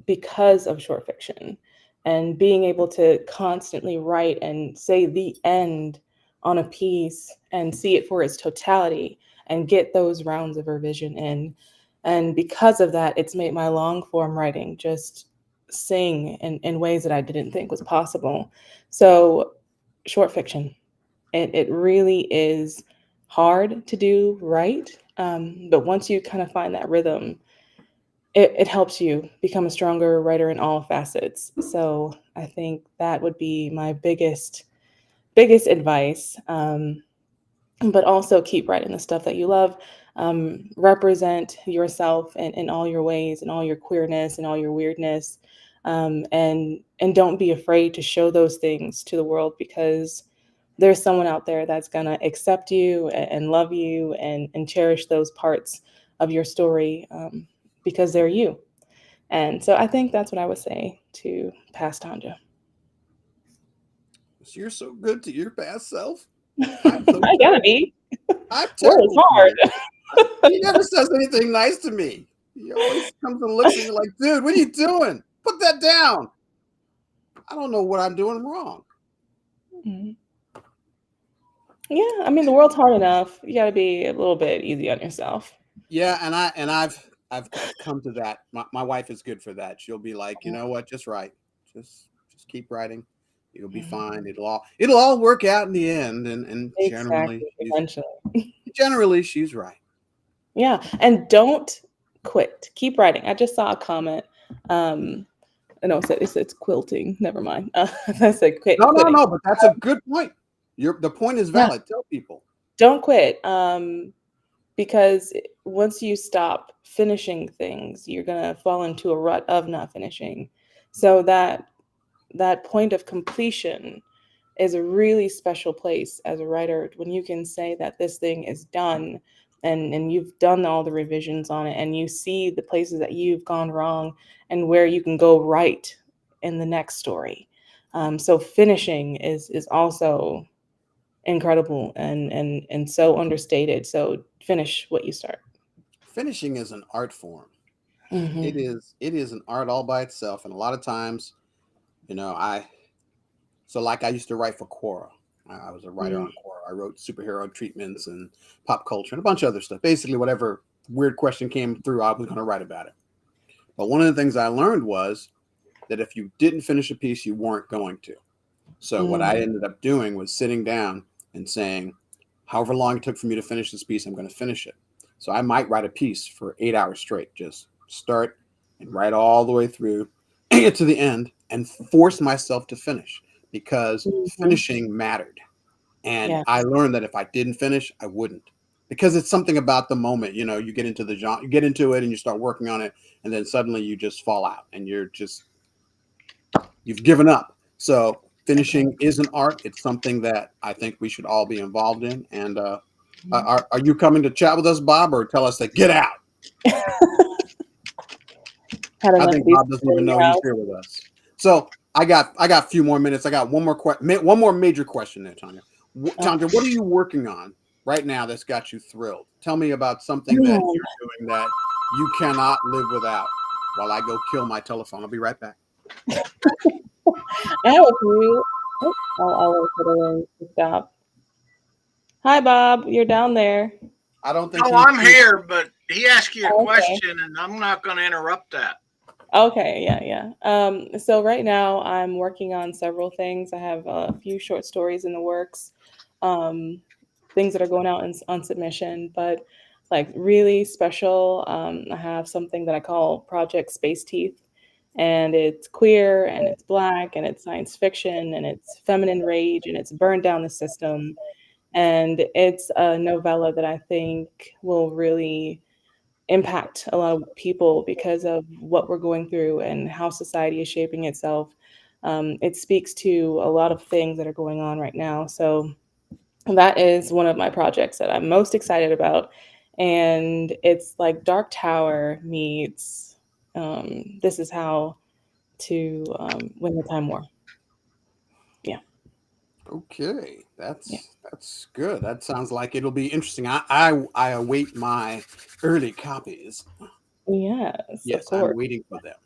because of short fiction and being able to constantly write and say the end on a piece and see it for its totality and get those rounds of revision in. And because of that, it's made my long form writing just sing in ways that I didn't think was possible. So short fiction, it really is hard to do right. But once you kind of find that rhythm, it helps you become a stronger writer in all facets. So I think that would be my biggest advice. But also keep writing the stuff that you love. Represent yourself in all your ways and all your queerness and all your weirdness. And don't be afraid to show those things to the world, because there's someone out there that's going to accept you and love you and cherish those parts of your story because they're you. And so I think that's what I would say to past Tonja. You're so good to your past self. I gotta be. I'm terrible. Hard. He never says anything nice to me. He always comes and looks at you like, dude, what are you doing? Put that down. I don't know what I'm doing wrong. Mm-hmm. Yeah, I mean, the world's hard enough. You got to be a little bit easy on yourself. Yeah, and I've come to that. My wife is good for that. She'll be like, you know what, just write. Just keep writing. You'll be fine. It'll all work out in the end. And Exactly. Eventually. generally she's right. Yeah. And don't quit. Keep writing. I just saw a comment. No, it's quilting. Never mind. I said quitting. No, but that's a good point. The point is Yeah. valid. Tell people. Don't quit. Because once you stop finishing things, you're gonna fall into a rut of not finishing. So that point of completion is a really special place as a writer when you can say that this thing is done, and you've done all the revisions on it, and you see the places that you've gone wrong and where you can go right in the next story. So finishing is also incredible and so understated. So finish what you start. Finishing is an art form. It Hmm. is an art all by itself. And a lot of times, I used to write for Quora. I was a writer on Quora. I wrote superhero treatments and pop culture and a bunch of other stuff. Basically, whatever weird question came through, I was going to write about it. But one of the things I learned was that if you didn't finish a piece, you weren't going to. So what I ended up doing was sitting down and saying, however long it took for me to finish this piece, I'm going to finish it. So I might write a piece for 8 hours straight, just start and write all the way through and get to the end and force myself to finish because finishing mattered. And Yeah. I learned that if I didn't finish, I wouldn't, because it's something about the moment. You get into the genre, you get into it and you start working on it, and then suddenly you just fall out and you've given up. So finishing is an art. It's something that I think we should all be involved in. And are you coming to chat with us, Bob, or tell us to get out? I think Bob doesn't even know he's here with us. So I got a few more minutes. I got one more major question there, Tonja. Tonja, what are you working on right now that's got you thrilled? Tell me about something that you're doing that you cannot live without while I go kill my telephone. I'll be right back. I have a few. I'll wait for the room to stop. Hi, Bob. You're down there. I don't think Oh, I'm here, but he asked you a question, and I'm not going to interrupt that. Okay, yeah. So right now I'm working on several things. I have a few short stories in the works, things that are going out on submission, but like really special. I have something that I call Project Space Teeth, and it's queer and it's Black and it's science fiction and it's feminine rage and it's burned down the system. And it's a novella that I think will really impact a lot of people because of what we're going through and how society is shaping itself. It speaks to a lot of things that are going on right now. So that is one of my projects that I'm most excited about. And it's like Dark Tower meets This Is How to Win the Time War. Yeah. Okay, Yeah. that's good. That sounds like it'll be interesting. I await my early copies. Yes, of Yes, I'm course. waiting for them.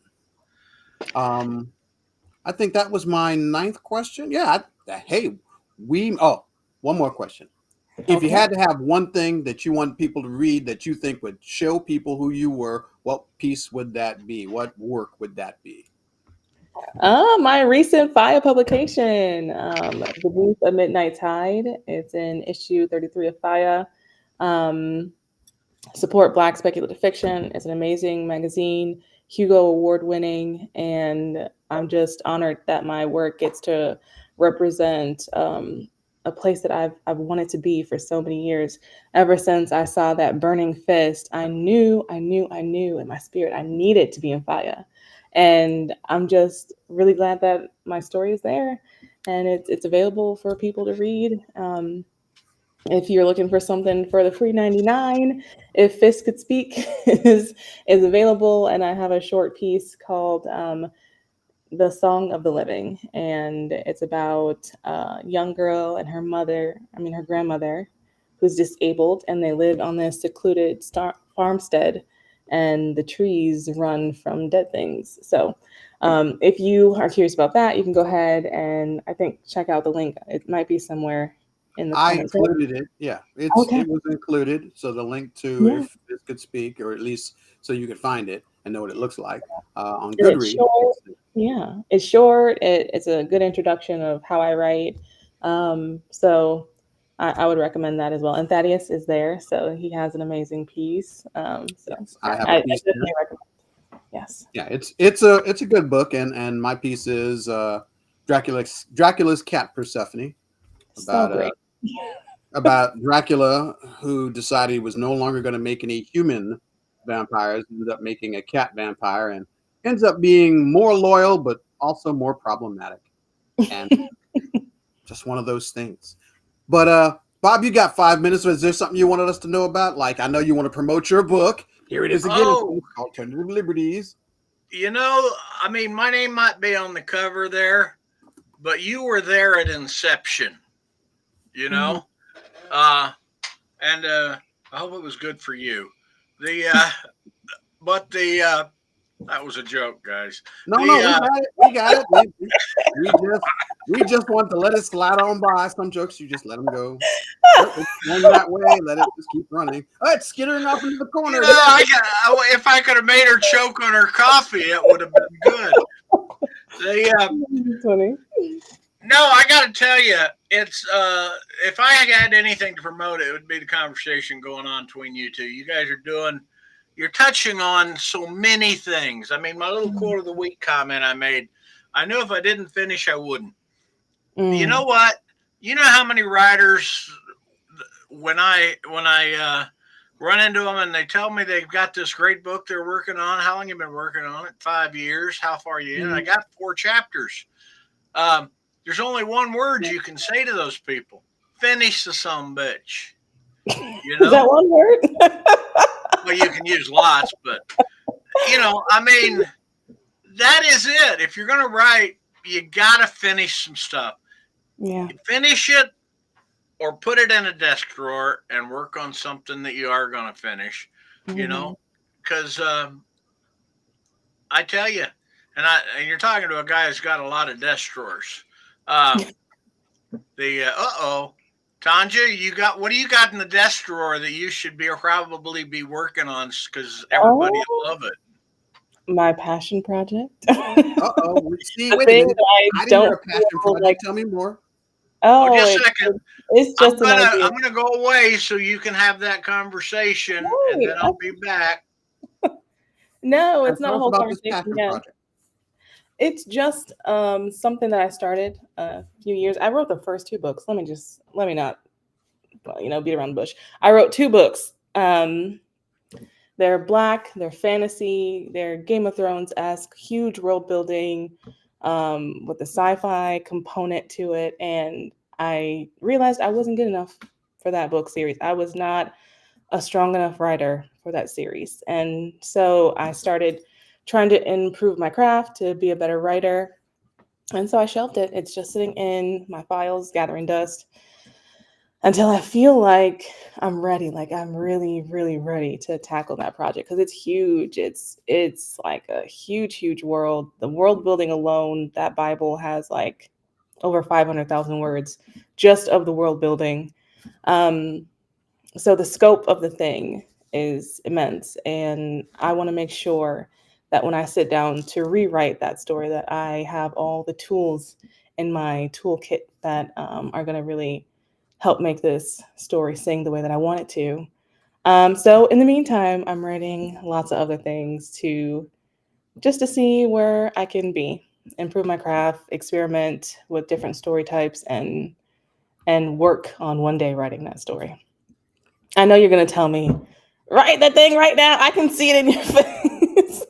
I think that was my 9th question. Yeah. Hey, one more question. If you Okay. had to have one thing that you want people to read that you think would show people who you were, what piece would that be? What work would that be? My recent FIYAH publication, The Brief of Midnight Tide. It's in issue 33 of FIYAH. Support Black Speculative Fiction. It's an amazing magazine, Hugo-Award winning, and I'm just honored that my work gets to represent a place that I've wanted to be for so many years. Ever since I saw that burning fist, I knew in my spirit I needed to be in FIYAH. And I'm just really glad that my story is there and it's available for people to read. If you're looking for something for the free 99, If Fists Could Speak is available, and I have a short piece called The Song of the Living, and it's about a young girl and her grandmother, who's disabled, and they live on this secluded farmstead, and the trees run from dead things. So if you are curious about that, you can go ahead and I think check out the link. It might be somewhere in the I comments. included it. Yeah, Okay. it was included. So the link to Yeah. If This Could Speak, or at least so you could find it. and know what it looks like on And it's Goodreads. short. Yeah, it's short. It's a good introduction of how I write. So I would recommend that as well. And Thaddeus is there, so he has an amazing piece. So Yes, I have I a piece there. definitely recommend. Yes. Yeah, it's a good book, and my piece is Dracula's cat Persephone, So about great. about Dracula, who decided he was no longer going to make any human vampires, ended up making a cat vampire, and ends up being more loyal but also more problematic, and just one of those things. But Bob, you got 5 minutes. Is there something you wanted us to know about? Like, I know you want to promote your book. Here it is again. Oh, It's Alternative Liberties. I mean, my name might be on the cover there, but you were there at inception, you know? And I hope it was good for you. The but the that was a joke, guys. No, The no, we got it. We just want to let it slide on by. Some jokes you just let them go. It's going that way. Let it just keep running. Oh, it's skittering off into the corner. if I could have made her choke on her coffee, it would have been good. Funny. No, I got to tell you, it's if I had anything to promote, it would be the conversation going on between you two. You guys you're touching on so many things. I mean, my little quote of the week comment I made, I knew if I didn't finish, I wouldn't. You know what? You know how many writers, when I run into them and they tell me they've got this great book they're working on. How long you been working on it? 5 years. How far are you in? I got 4 chapters. There's only one word you can say to those people: finish the sumbitch. You know? Is that one word? Well, you can use lots, but I mean, that is it. If you're going to write, you got to finish some stuff. Yeah. You finish it or put it in a desk drawer and work on something that you are going to finish, because I tell you, and you're talking to a guy who's got a lot of desk drawers. Tonja, what do you got in the desk drawer that you should probably be working on because everybody will love it? My passion project. See, wait a minute. I didn't hear a passion project. Tell me more. Oh, just a second. It's just I'm gonna go away so you can have that conversation, and then I'll be back. No, it's not a whole conversation. Yeah. It's just something that I started a few years. I wrote the first 2 books. Let me not, beat around the bush. I wrote 2 books. They're Black, they're fantasy, they're Game of Thrones-esque, huge world building with a sci-fi component to it. And I realized I wasn't good enough for that book series. I was not a strong enough writer for that series. And so I started trying to improve my craft to be a better writer. And so I shelved it. It's just sitting in my files, gathering dust until I feel like I'm ready. Like I'm really, really ready to tackle that project because it's huge. It's like a huge, huge world. The world building alone, that Bible has like over 500,000 words just of the world building. So the scope of the thing is immense. And I want to make sure that when I sit down to rewrite that story, that I have all the tools in my toolkit that are going to really help make this story sing the way that I want it to. So in the meantime, I'm writing lots of other things to see where I can be, improve my craft, experiment with different story types, and work on one day writing that story. I know you're going to tell me, write that thing right now. I can see it in your face.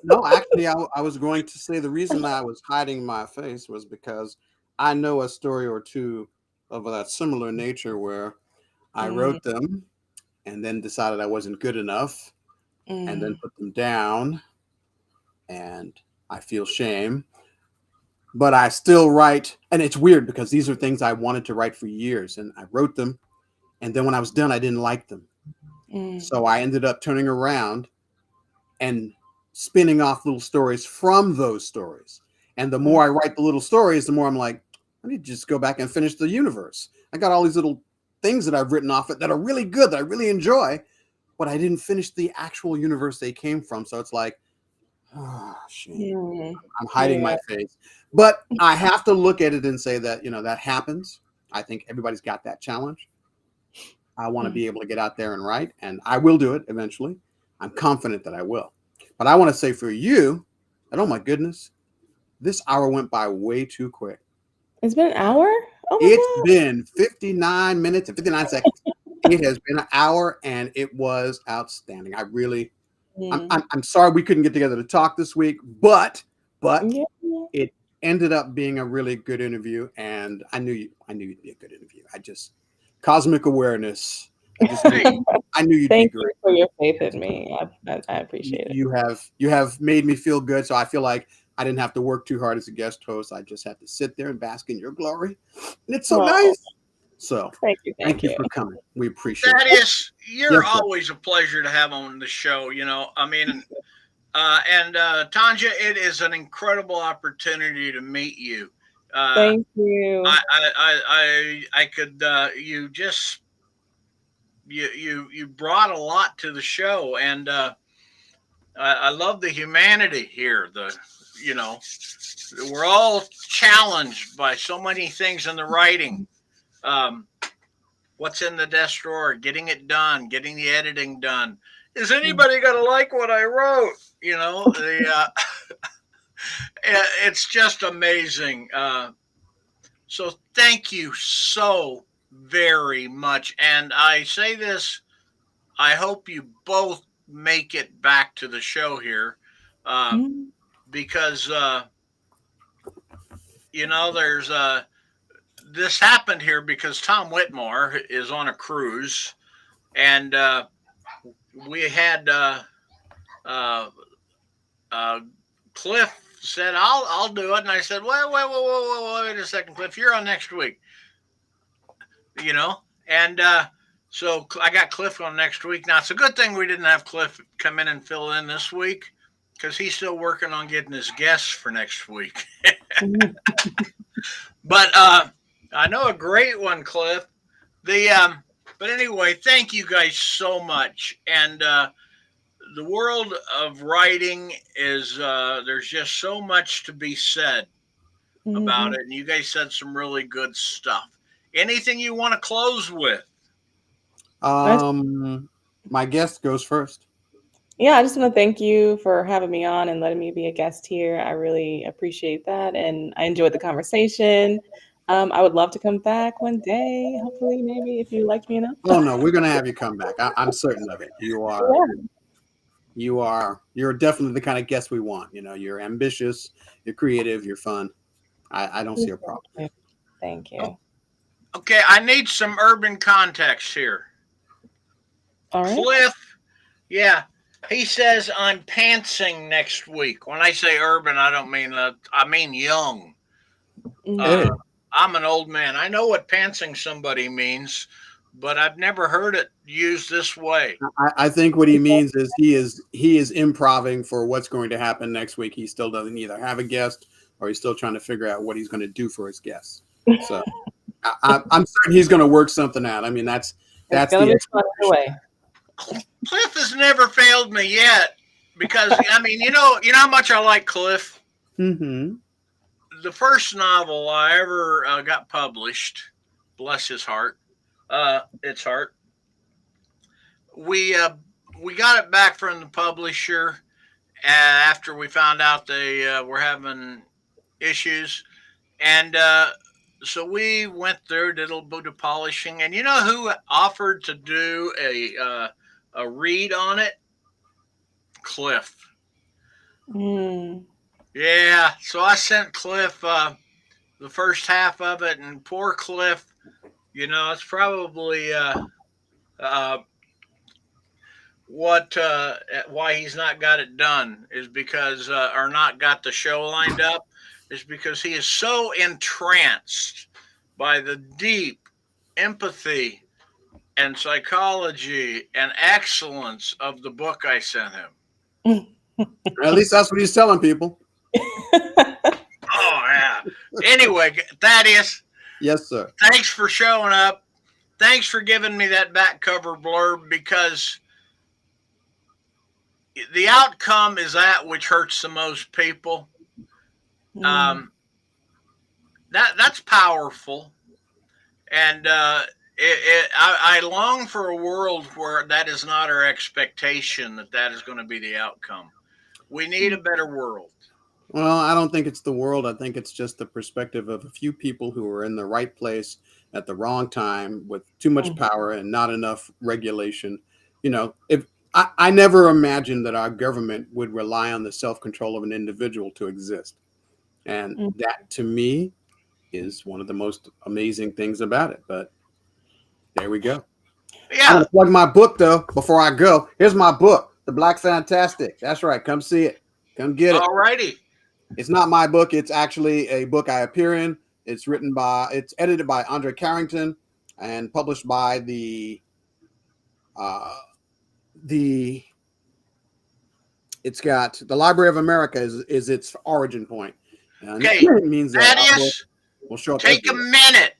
No, actually, I was going to say the reason I was hiding my face was because I know a story or two of that similar nature where I wrote them and then decided I wasn't good enough and then put them down, and I feel shame. But I still write, and it's weird because these are things I wanted to write for years, and I wrote them, and then when I was done, I didn't like them. So I ended up turning around and spinning off little stories from those stories. And the more I write the little stories, the more I'm like, I need to just go back and finish the universe. I got all these little things that I've written off it that are really good, that I really enjoy, but I didn't finish the actual universe they came from. So it's like, Oh, shame. Hmm. I'm hiding Yeah. my face. But I have to look at it and say that, that happens. I think everybody's got that challenge. I want to Mm. be able to get out there and write, and I will do it eventually. I'm confident that I will. But I want to say for you that, oh my goodness, this hour went by way too quick. It's been an hour? Oh It's my been 59 minutes and 59 seconds. It has been an hour, and it was outstanding. God. I'm sorry we couldn't get together to talk this week, but Yeah. it ended up being a really good interview, and I knew you'd be a good interview. Cosmic awareness. Hey, I knew you'd be Thank you great. for your faith in me. I appreciate it. You have made me feel good, so I feel like I didn't have to work too hard as a guest host. I just had to sit there and bask in your glory, and it's so Oh, nice. So thank you. thank Thank you you. for coming. We appreciate it. Thaddeus, you're Yes, sir. always a pleasure to have on the show. I mean, and Tonja, it is an incredible opportunity to meet you. Uh, Thank you. I could you brought a lot to the show, and I love the humanity here. You know we're all challenged by so many things in the writing. Um, what's in the desk drawer? Getting it done, getting the editing done. Is anybody gonna like what I wrote? It's just amazing. So thank you so very much. And I say this, I hope you both make it back to the show here, uh, Mm. because there's this happened here because Tom Whitmore is on a cruise, and we had uh, uh, Cliff said, I'll do it. And I said, wait a second, Cliff, you're on next week, And so I got Cliff on next week. Now, it's a good thing we didn't have Cliff come in and fill in this week because he's still working on getting his guests for next week. But I know a great one, Cliff. But anyway, thank you guys so much. And the world of writing is there's just so much to be said about Mhm. it, and you guys said some really good stuff. Anything you want to close with? I just- My guest goes first. yeah, I just want to thank you for having me on and letting me be a guest here. I really appreciate that, and I enjoyed the conversation. I would love to come back one day, hopefully, maybe if you like me enough. Oh no, we're gonna have you come back. I'm certain of it. Yeah. You're definitely the kind of guest we want. You're ambitious, you're creative, you're fun. I don't see a problem. Thank Oh, you. Okay, I need some urban context here. All right. Cliff, yeah, he says I'm pantsing next week. When I say urban, I don't mean I mean young. hey, Uh, I'm an old man. I know what pantsing somebody means, but I've never heard it used this way. I think what he means is he is improving for what's going to happen next week. He still doesn't either have a guest or he's still trying to figure out what he's going to do for his guests. So I'm certain he's going to work something out. I mean, that's It's the gonna be fun expectation. anyway. Cliff has never failed me yet because I mean, you know how much I like Cliff. Mm-hmm. The first novel I ever got published, bless his heart, its heart. We uh, we got it back from the publisher after we found out they were having issues, and so we went through, did a little bit of polishing, and you know who offered to do a read on it? Cliff. Mm. Yeah, so I sent Cliff the first half of it, and poor Cliff, it's probably uh, what why he's not got it done is because or not got the show lined up is because he is so entranced by the deep empathy and psychology and excellence of the book I sent him. At least that's what he's telling people. Oh yeah. Anyway, Thaddeus, Yes, sir. thanks for showing up. Thanks for giving me that back cover blurb because the outcome is that which hurts the most people. Mm. That's powerful, and I long for a world where that is not our expectation, that is going to be the outcome. We need a better world. Well, I don't think it's the world. I think it's just the perspective of a few people who are in the right place at the wrong time with too much Mm. power and not enough regulation. If I never imagined that our government would rely on the self control of an individual to exist. And Mm. that to me is one of the most amazing things about it. But there we go. I'm Yeah. gonna plug my book though before I go. Here's my book, The Black Fantastic. That's right. Come see it. Come get it. All righty. It's not my book. It's actually a book I appear in. It's edited by Andre Carrington and published by uh, the, it's got the Library of America is its origin point. And Okay, it means that our book Thaddeus, will show up take a everywhere. minute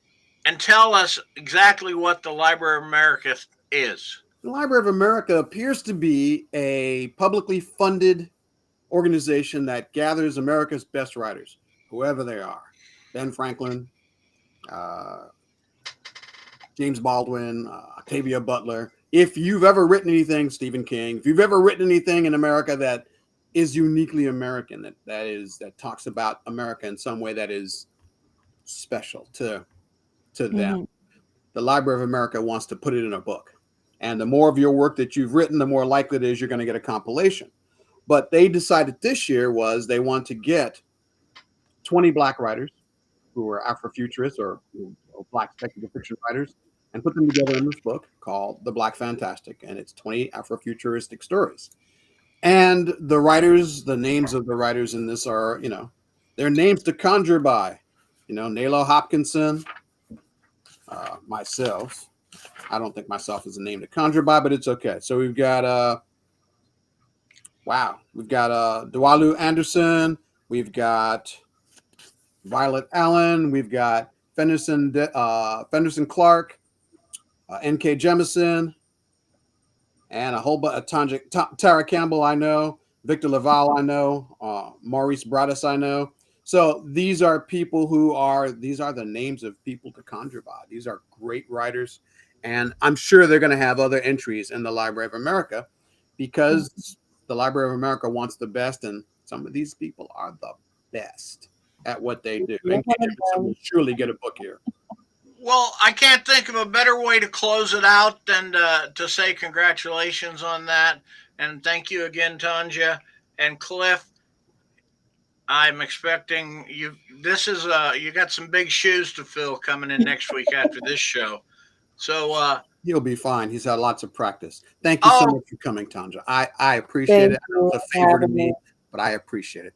and tell us exactly what the Library of America is. The Library of America appears to be a publicly funded organization that gathers America's best writers, whoever they are. Ben Franklin, uh, James Baldwin, Octavia Butler. If you've ever written anything, Stephen King, if you've ever written anything in America that is uniquely American, that talks about America in some way that is special to them, Mhm. the Library of America wants to put it in a book. And the more of your work that you've written, the more likely it is you're going to get a compilation. But they decided this year was they want to get 20 Black writers who are Afrofuturists or Black speculative fiction writers and put them together in this book called The Black Fantastic. And it's 20 Afrofuturistic stories. And the writers, the names of the writers in this are, they're names to conjure by. Nalo Hopkinson, myself. I don't think myself is a name to conjure by, but it's okay. So we've got Dwalu Anderson, we've got Violet Allen, we've got Fenderson Clark, N.K. Jemison, and a whole bunch of Tara Campbell, I know, Victor Laval, I know, Maurice Broaddus, I know. So these are the names of people to conjure by. These are great writers. And I'm sure they're going to have other entries in the Library of America because the Library of America wants the best. And some of these people are the best at what they do. You're And one of Jemison will them. surely get a book here. Well, I can't think of a better way to close it out than to say congratulations on that. And thank you again, Tonja and Cliff. I'm expecting you. This is you got some big shoes to fill coming in next week after this show. So, He'll be fine. He's had lots of practice. Thank you so oh, much for coming, Tanja. I appreciate Thank it. I know you it's a for favor to having me. me, but I appreciate it.